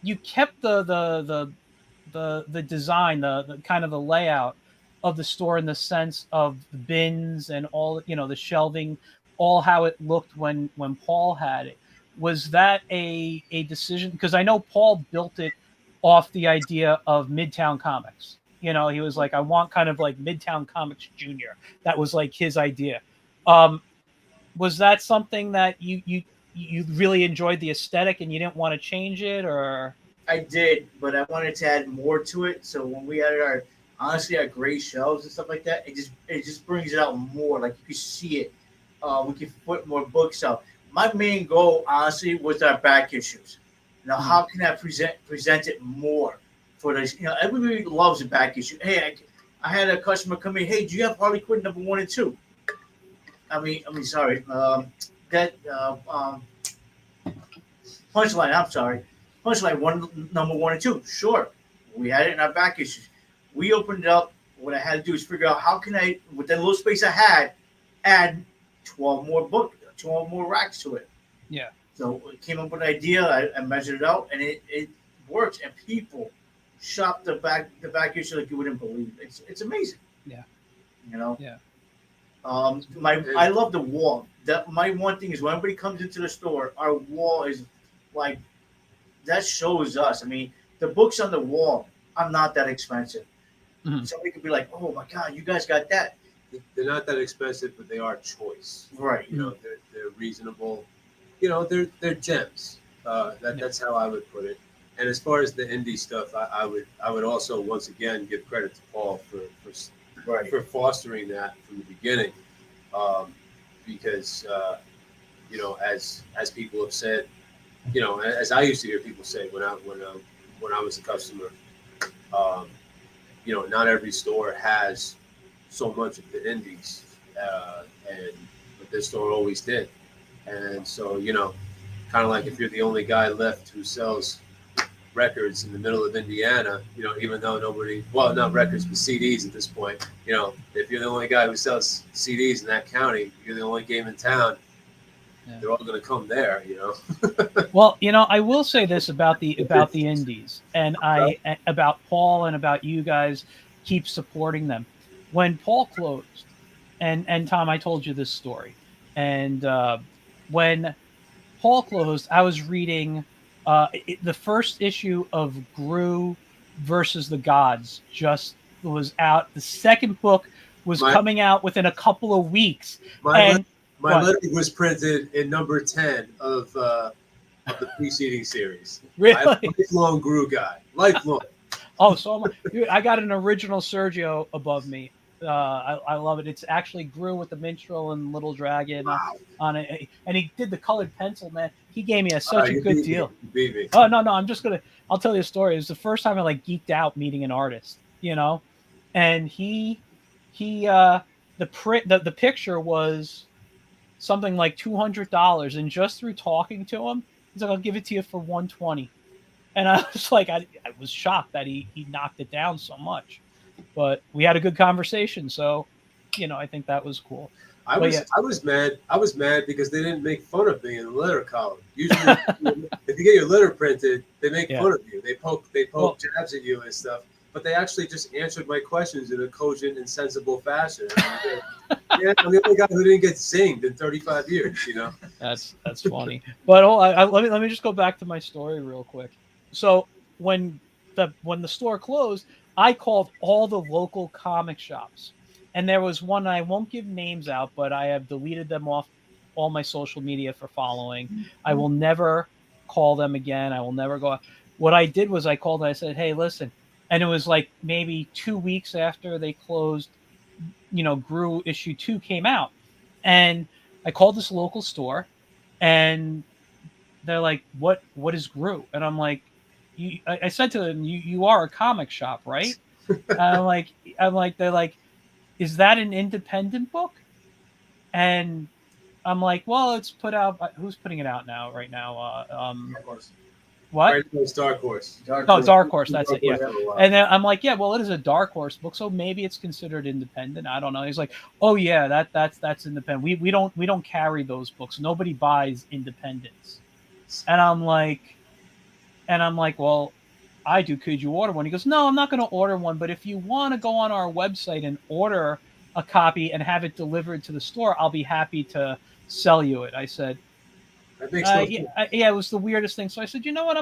you kept the design, the kind of the layout of the store in the sense of the bins and all, you know, the shelving, all how it looked when Paul had it. Was that a decision? Because I know Paul built it off the idea of Midtown Comics. You know, he was like, I want kind of like Midtown Comics Junior. That was like his idea. Was that something that you really enjoyed the aesthetic and you didn't want to change it, or? I did, but I wanted to add more to it. So when we added our gray shelves and stuff like that, it just brings it out more. Like you can see it. We can put more books out. My main goal, honestly, was our back issues. Now, how can I present it more for this? You know, everybody loves a back issue. Hey, I had a customer come in. Hey, do you have Harley Quinn number 1 and 2? Sorry. Punchline. I'm sorry. Punchline number 1 and 2. Sure, we had it in our back issues. We opened it up. What I had to do is figure out how can I, with that little space I had, add 12 more racks to it. Yeah. So it came up with an idea. I measured it out, and it works. And people shop the back issue like you wouldn't believe. It's amazing. Yeah. You know. Yeah. I love the wall. My one thing is when everybody comes into the store, our wall is like that shows us. I mean, the books on the wall are not that expensive. Mm-hmm. Somebody could be like, "Oh my God, you guys got that." They're not that expensive, but they are choice. Right. You know, they're reasonable. You know, they're gems. That's how I would put it. And as far as the indie stuff, I would also once again give credit to Paul for fostering that from the beginning, because you know, as people have said, you know, as I used to hear people say when I was a customer, you know, not every store has so much of the indies, but this store always did. And so, you know, kind of like if you're the only guy left who sells records in the middle of Indiana, you know, even though not records, but CDs at this point, you know, if you're the only guy who sells CDs in that county, you're the only game in town, they're all going to come there, you know. Well, you know, I will say this about the indies, and about Paul and about you guys keep supporting them. When Paul closed, and Tom, I told you this story, and when Paul closed, I was reading the first issue of Gru versus the Gods just was out. The second book was coming out within a couple of weeks. My letter was printed in number 10 of the preceding series. Really? I'm a lifelong Gru guy. Lifelong. Oh, so I got an original Sergio above me. I love it. It's actually Gru with the minstrel and little dragon on it, and he did the colored pencil. Man, he gave me such a good deal. Oh no, I'll tell you a story. It was the first time I like geeked out meeting an artist, you know, and the picture was something like $200, and just through talking to him, he's like, "I'll give it to you for $120," and I was like, I was shocked that he knocked it down so much. But we had a good conversation, so you know, I think that was cool. I But was yeah. I was mad. I was mad because they didn't make fun of me in the letter column. Usually, if you get your letter printed, they make Yeah. fun of you. They poke Well- jabs at you and stuff. But they actually just answered my questions in a cogent and sensible fashion. And yeah, I'm the only guy who didn't get zinged in 35 years. You know. That's funny. But let me just go back to my story real quick. So when the store closed, I called all the local comic shops, and there was one, I won't give names out, but I have deleted them off all my social media for following. I will never call them again. I will never go. What I did was I called and I said, "Hey, listen," and it was like maybe 2 weeks after they closed. Gru issue 2 came out, and I called this local store, and they're like, "What is Gru?" And I'm like, I said to them, "You are a comic shop, right?" And they're like, "Is that an independent book?" And I'm like, "Well, it's put out. Who's putting it out now? Right now? Of course. What? Right now it's Dark Horse. Oh, Dark Horse. That's it. Yeah. Dark Horse for a while. And then I'm like, yeah, well, it is a Dark Horse book, so maybe it's considered independent. I don't know. He's like, oh yeah, that's independent. We don't carry those books. Nobody buys independents. And I'm like, well, I do. Could you order one? He goes, no, I'm not going to order one. But if you want to go on our website and order a copy and have it delivered to the store, I'll be happy to sell you it. I said, That makes no sense. yeah, it was the weirdest thing. So I said, you know what,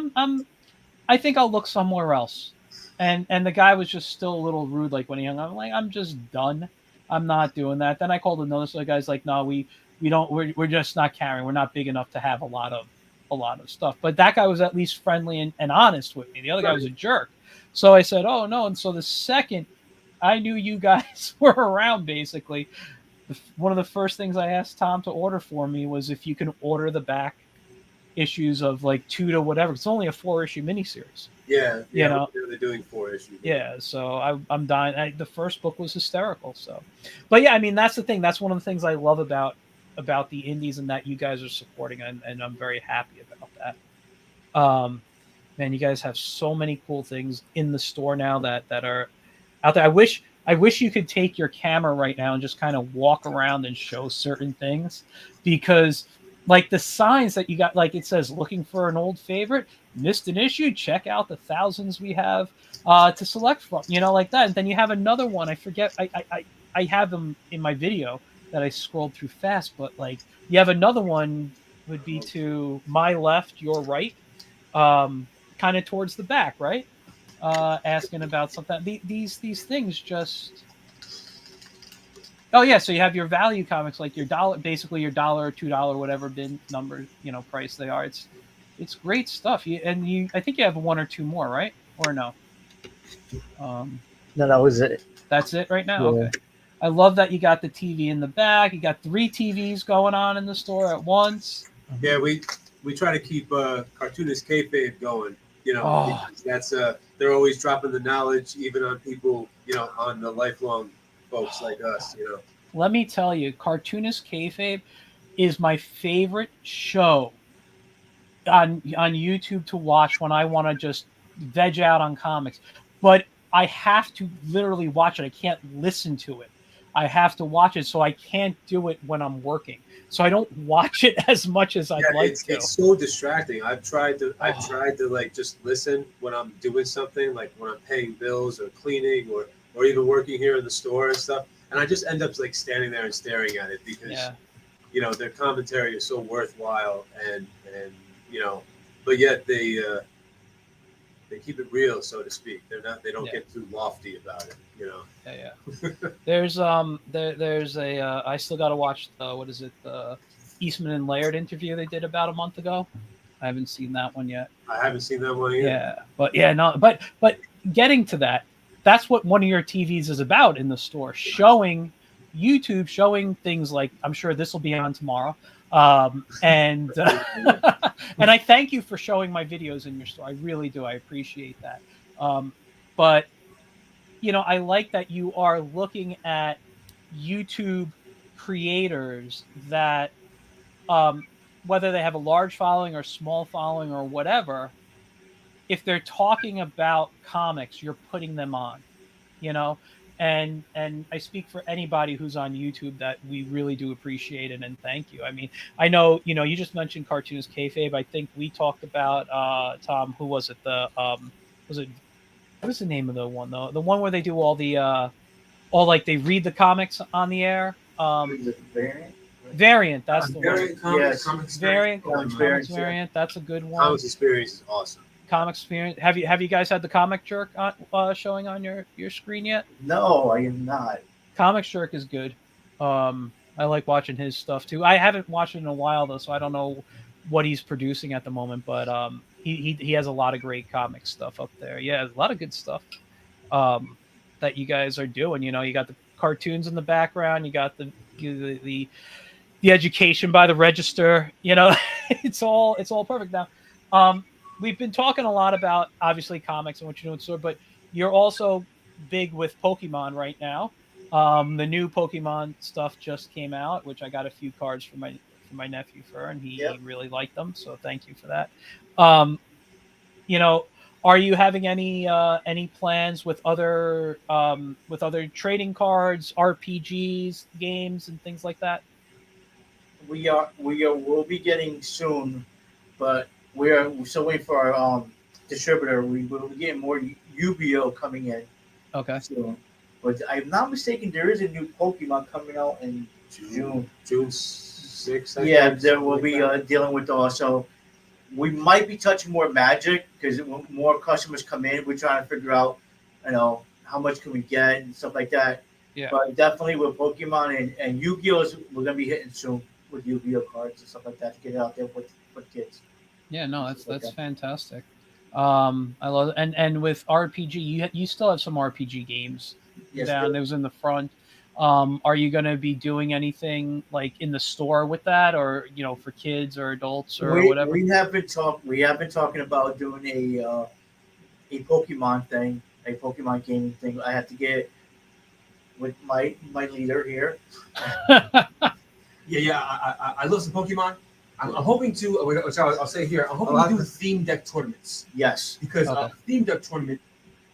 I think I'll look somewhere else. And the guy was just still a little rude, like when he hung up. I'm like, I'm just done. I'm not doing that. Then I called another, so the guy's like, no, we don't. We're just not carrying. We're not big enough to have a lot of stuff. But that guy was at least friendly and honest with me. The other guy was a jerk. So I said, oh no. And so the second I knew you guys were around, basically, one of the first things I asked Tom to order for me was if you can order the back issues of like 2 to whatever. It's only a 4-issue miniseries. Yeah, You know. they're doing 4 issues. Yeah, so I'm dying. The first book was hysterical. So, but yeah, I mean that's the thing. That's one of the things I love about the indies, and that you guys are supporting, and I'm very happy about that. Man, you guys have so many cool things in the store now that are out there. I wish you could take your camera right now and just kind of walk around and show certain things, because like the signs that you got, like it says looking for an old favorite, missed an issue, check out the thousands we have to select from, like that. And then you have another one, I forget, I have them in my video that I scrolled through fast, but like you have another one would be to my left, your right, kind of towards the back, right? Asking about something. These things just. Oh yeah, so you have your value comics, like your dollar, basically your $1 or $2, whatever bin number, price they are. It's great stuff. I think you have 1 or 2 more, right? Or no? No, that was it. That's it right now. Yeah. Okay. I love that you got the TV in the back. You got 3 TVs going on in the store at once. Yeah, we try to keep cartoonist kayfabe going. Oh. Because that's they're always dropping the knowledge, even on people, on the lifelong folks like us. Let me tell you, Cartoonist Kayfabe is my favorite show on YouTube to watch when I want to just veg out on comics. But I have to literally watch it. I can't listen to it. I have to watch it, so I can't do it when I'm working. So I don't watch it as much as I'd like to. It's so distracting. I've tried to like just listen when I'm doing something, like when I'm paying bills or cleaning or even working here in the store and stuff. And I just end up like standing there and staring at it because, their commentary is so worthwhile and but yet they keep it real, so to speak. They don't get too lofty about it, Yeah. There's I still got to watch the Eastman and Laird interview they did about a month ago. I haven't seen that one yet. I haven't seen that one yet. Yeah, but getting to that, that's what one of your TVs is about in the store, showing things like, I'm sure this will be on tomorrow. And I thank you for showing my videos in your store. I really do. I appreciate that. But I like that you are looking at YouTube creators that, whether they have a large following or small following or whatever, if they're talking about comics, you're putting them on, and I speak for anybody who's on YouTube that we really do appreciate it and thank you. I mean, I know you just mentioned cartoons kayfabe. I think we talked about Tom. Who was it? Was it what is the name of the one though? The one where they do all the all like they read the comics on the air. Is it variant? Variant. That's the one. Variant comics, Yes. comics Variant. Comics Comics Variant, yeah. variant. That's a good one. Comics Experience is awesome. Comics experience. Have you guys had the comic jerk showing on your screen yet? No, I am not. Comics jerk is good. I like watching his stuff too. I haven't watched it in a while though, so I don't know what he's producing at the moment. But he has a lot of great comic stuff up there. Yeah, a lot of good stuff that you guys are doing. You know, you got the cartoons in the background. You got the education by the register. You know, it's all perfect now. We've been talking a lot about obviously comics and what you're doing, store, but you're also big with Pokemon right now. The new Pokemon stuff just came out, which I got a few cards for my nephew for, and he really liked them. So thank you for that. You know, are you having any plans with other trading cards, RPGs, games, and things like that? We'll be getting soon, but we're still waiting for our distributor. We will be getting more Yu-Gi-Oh coming in Okay. soon. But if I'm not mistaken, there is a new Pokemon coming out in June. June 6th. Yeah, there will be dealing with also. We might be touching more Magic because more customers come in. We're trying to figure out, how much can we get and stuff like that. Yeah. But definitely with Pokemon and Yu-Gi-Oh, we're gonna be hitting soon with Yu-Gi-Oh cards and stuff like that to get it out there for kids. Yeah, no, that's fantastic. I love it. And with RPG, you still have some RPG games down. There was in the front. Are you going to be doing anything like in the store with that, or for kids or adults or whatever? We have been talking about doing a Pokemon thing, a Pokemon gaming thing. I have to get with my leader here. Yeah. I love some Pokemon. I'm hoping to, which I'll say here, I'm hoping to do theme deck tournaments. Yes. Because a theme deck tournament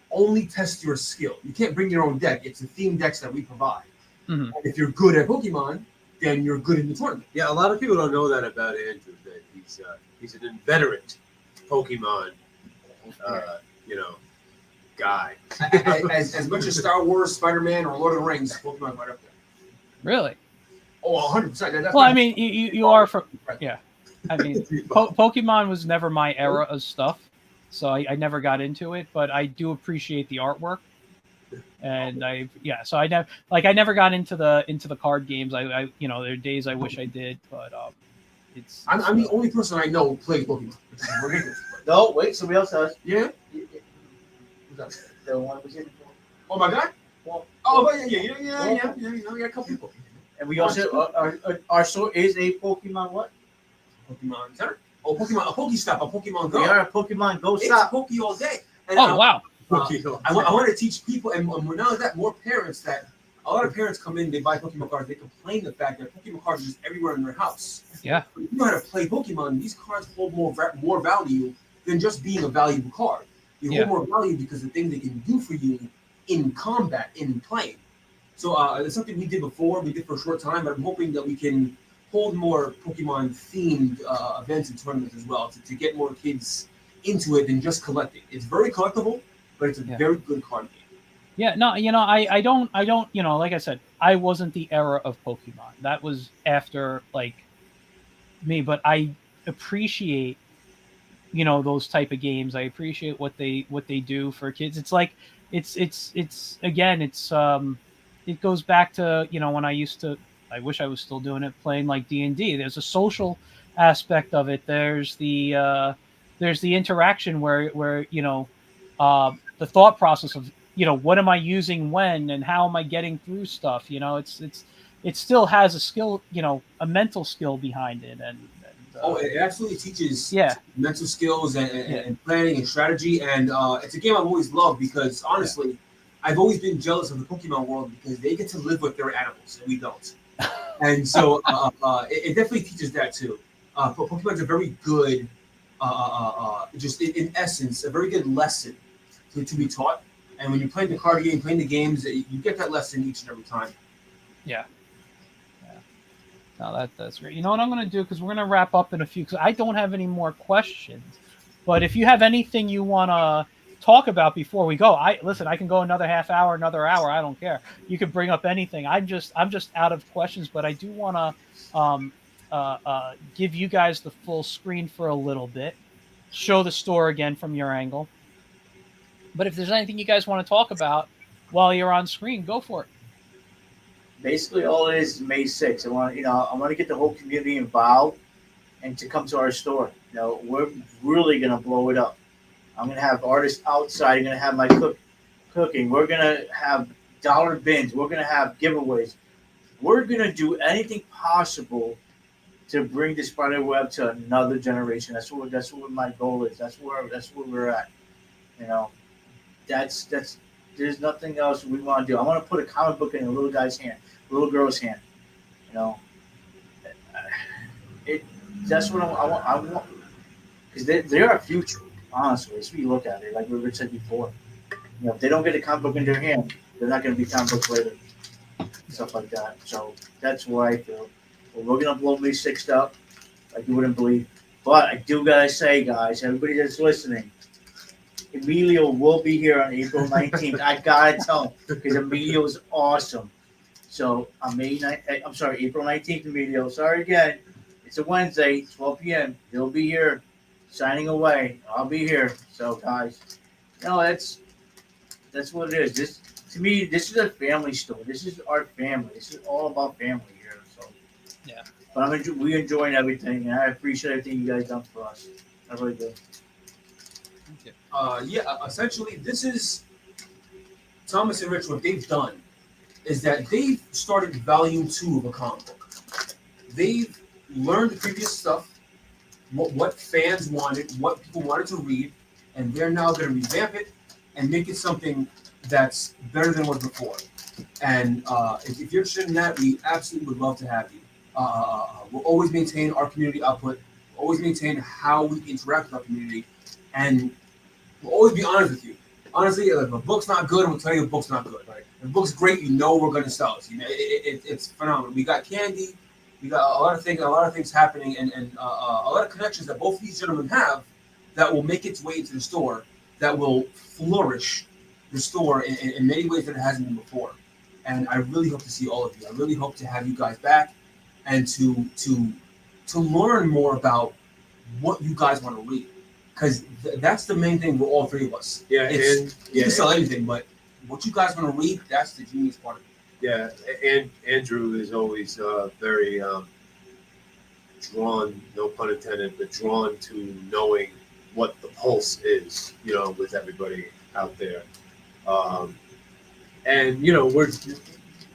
only tests your skill. You can't bring your own deck. It's the theme decks that we provide. Mm-hmm. And if you're good at Pokemon, then you're good in the tournament. Yeah, a lot of people don't know that about Andrew, that he's an inveterate Pokemon, guy. as much as Star Wars, Spider-Man, or Lord of the Rings, Pokemon right up there. Really? Oh, 100%. Well, I mean, you are from, yeah. I mean, Pokemon was never my era of stuff, so I never got into it. But I do appreciate the artwork, and I never got into the card games. I there are days I wish I did, but I'm the only person I know who plays Pokemon. Which is ridiculous. No, wait, somebody else does. Yeah. The one was in. Oh my God. Well, Yeah. We got a couple people. And we also our store is a Pokemon what? Pokemon Center? Oh, Pokemon, a Pokestop, a Pokemon Go. We are a Pokemon Go It's shop. Poke all day. And wow. I want to teach people, and not only that, more parents that a lot of parents come in, they buy Pokemon cards, they complain the fact that Pokemon cards are just everywhere in their house. Yeah. But if you know how to play Pokemon, these cards hold more value than just being a valuable card. They hold more value because the things they can do for you in combat, in playing. So it's something we did before. We did for a short time, but I'm hoping that we can hold more Pokemon-themed events and tournaments as well to get more kids into it than just collecting. It's very collectible, but it's a very good card game. Yeah, no, I don't, like I said, I wasn't the era of Pokemon. That was after like me, but I appreciate, those type of games. I appreciate what they do for kids. It's like, it's again, it goes back to, when I wish I was still doing it, playing like D&D. There's a social aspect of it. There's the interaction where the thought process of, what am I using when and how am I getting through stuff? It still has a skill, a mental skill behind it. And it absolutely teaches mental skills and planning and strategy. And it's a game I've always loved because honestly, I've always been jealous of the Pokemon world because they get to live with their animals and we don't. And so it definitely teaches that too. Pokemon's a very good, just in essence, a very good lesson to be taught. And when you're playing the card game, playing the games, you get that lesson each and every time. Yeah. No, that's great. You know what I'm going to do, because we're going to wrap up in a few, because I don't have any more questions. But if you have anything you want to talk about before we go, I can go another half hour, another hour. I don't care. You can bring up anything. I'm just out of questions, but I do want to give you guys the full screen for a little bit, show the store again from your angle. But if there's anything you guys want to talk about while you're on screen, go for it. Basically, all it is May 6th. I want to get the whole community involved and to come to our store. We're really gonna blow it up. I'm gonna have artists outside. I'm gonna have my cooking. We're gonna have dollar bins. We're gonna have giveaways. We're gonna do anything possible to bring the spider web to another generation. That's what my goal is. That's where we're at. That's there's nothing else we want to do. I want to put a comic book in a little guy's hand, a little girl's hand. That's what I want, because they're our future. Honestly, as we look at it, like we said before, if they don't get a comic book in their hand, they're not going to be comic books later, stuff like that. So that's where I feel. We're gonna blow May 6th up, like you wouldn't believe. But I do gotta say, guys, everybody that's listening, Emilio will be here on April 19th. I gotta tell him, because Emilio is awesome. So on April 19th, Emilio. Sorry again. It's a Wednesday, 12 p.m. He'll be here, signing away. I'll be here. So guys, that's what it is. To me, this is a family store. This is our family. This is all about family here. So yeah. But we're enjoying everything, and I appreciate everything you guys done for us. I really do. Essentially, this is Thomas and Rich. What they've done is that they've started volume 2 of a comic book. They've learned the previous stuff, what fans wanted, what people wanted to read, and they're now going to revamp it and make it something that's better than what before. And if you're interested in that, we absolutely would love to have you. We'll always maintain our community output, always maintain how we interact with our community, and we'll always be honest with you. Honestly, if a book's not good, we'll tell you the book's not good. Right? If a book's great, we're going to sell it. It's phenomenal. We got candy, we got a lot of things happening, and a lot of connections that both of these gentlemen have that will make its way into the store, that will flourish the store in many ways that it hasn't been before. And I really hope to see all of you. I really hope to have you guys back and to learn more about what you guys want to read. Because that's the main thing with all three of us. Yeah, you can sell anything, but what you guys want to read, that's the genius part of it. Yeah, and Andrew is always very drawn, no pun intended, but drawn to knowing what the pulse is, with everybody out there. And we're,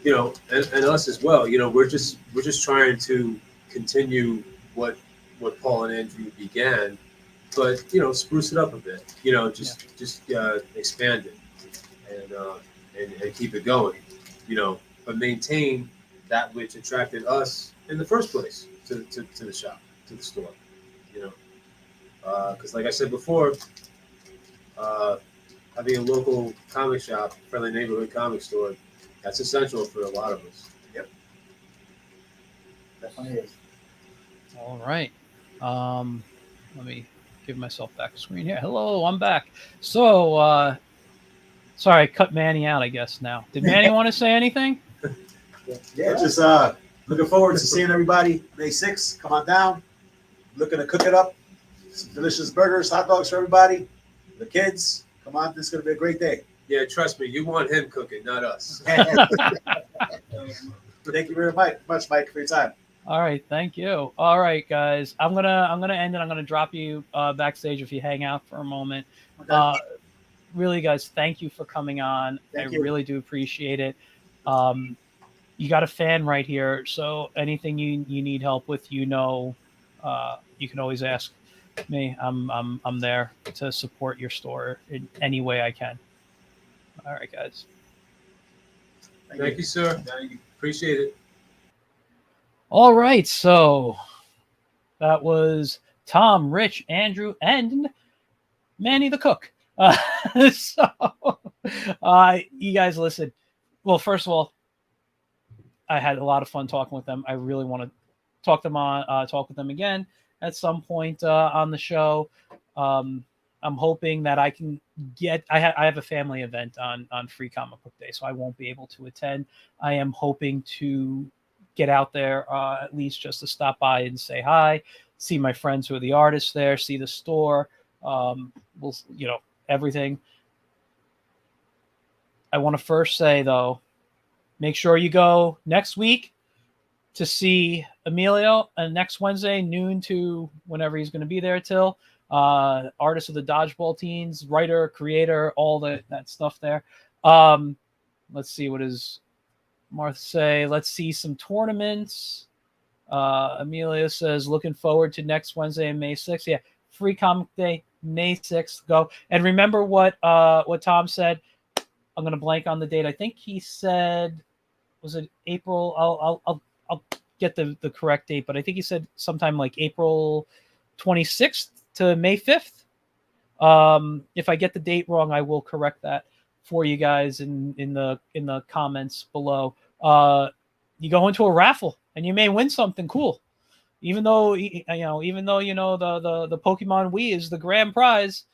and us as well. We're just trying to continue what Paul and Andrew began, but spruce it up a bit. Just expand it and keep it going. But maintain that which attracted us in the first place to the shop, to the store. Because like I said before, having a local comic shop, friendly neighborhood comic store, that's essential for a lot of us. Yep. Definitely is. All right. Let me give myself back a screen here. Hello, I'm back. So, sorry, I cut Manny out, I guess, now. Did Manny want to say anything? Yeah, just looking forward to seeing everybody May 6th. Come on down. Looking to cook it up. Some delicious burgers, hot dogs for everybody. The kids. Come on, this is going to be a great day. Yeah, trust me, you want him cooking, not us. Thank you very much, Mike, for your time. All right, thank you. All right, guys, I'm gonna end it. I'm gonna drop you backstage if you hang out for a moment. Okay. Really, guys, thank you for coming on. Thank I you. really do appreciate it. You got a fan right here, so anything you need help with, you can always ask me. I'm there to support your store in any way I can. All right, guys. Thank you, sir. Appreciate it. All right, so that was Tom, Rich, Andrew, and Manny the cook. So, you guys listen. Well, first of all, I had a lot of fun talking with them. I really want to talk with them again at some point on the show. I'm hoping that I can get. I have a family event on Free Comic Book Day, so I won't be able to attend. I am hoping to get out there at least just to stop by and say hi, see my friends who are the artists there, see the store. We'll everything. I want to first say though, make sure you go next week to see Emilio, and next Wednesday, noon to whenever he's going to be there till. Artist of the Dodgeball Teens, writer, creator, all that stuff there. Let's see, what does Martha say? Let's see some tournaments. Amelia says, looking forward to next Wednesday, May 6th. Yeah, Free Comic Day, May 6th. Go. And remember what Tom said. I'm going to blank on the date. I think he said, was it April? I'll get the correct date, but I think he said sometime like April 26th to May 5th. If I get the date wrong, I will correct that for you guys in the comments below. You go into a raffle and you may win something cool. Even though the Pokemon Wii is the grand prize,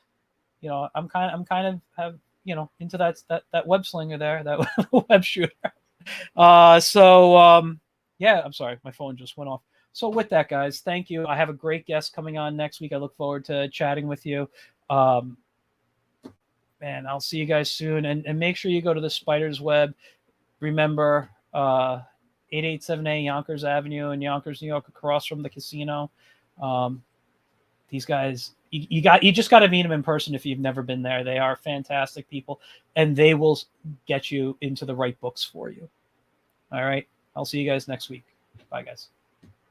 I'm kind of have into that web slinger there, that web shooter. Yeah, I'm sorry, my phone just went off. So with that, guys, thank you. I have a great guest coming on next week. I look forward to chatting with you. And I'll see you guys soon. And make sure you go to the Spider's Web. Remember, 887A Yonkers Avenue in Yonkers, New York, across from the casino. These guys, you just got to meet them in person if you've never been there. They are fantastic people, and they will get you into the right books for you. All right. I'll see you guys next week. Bye, guys.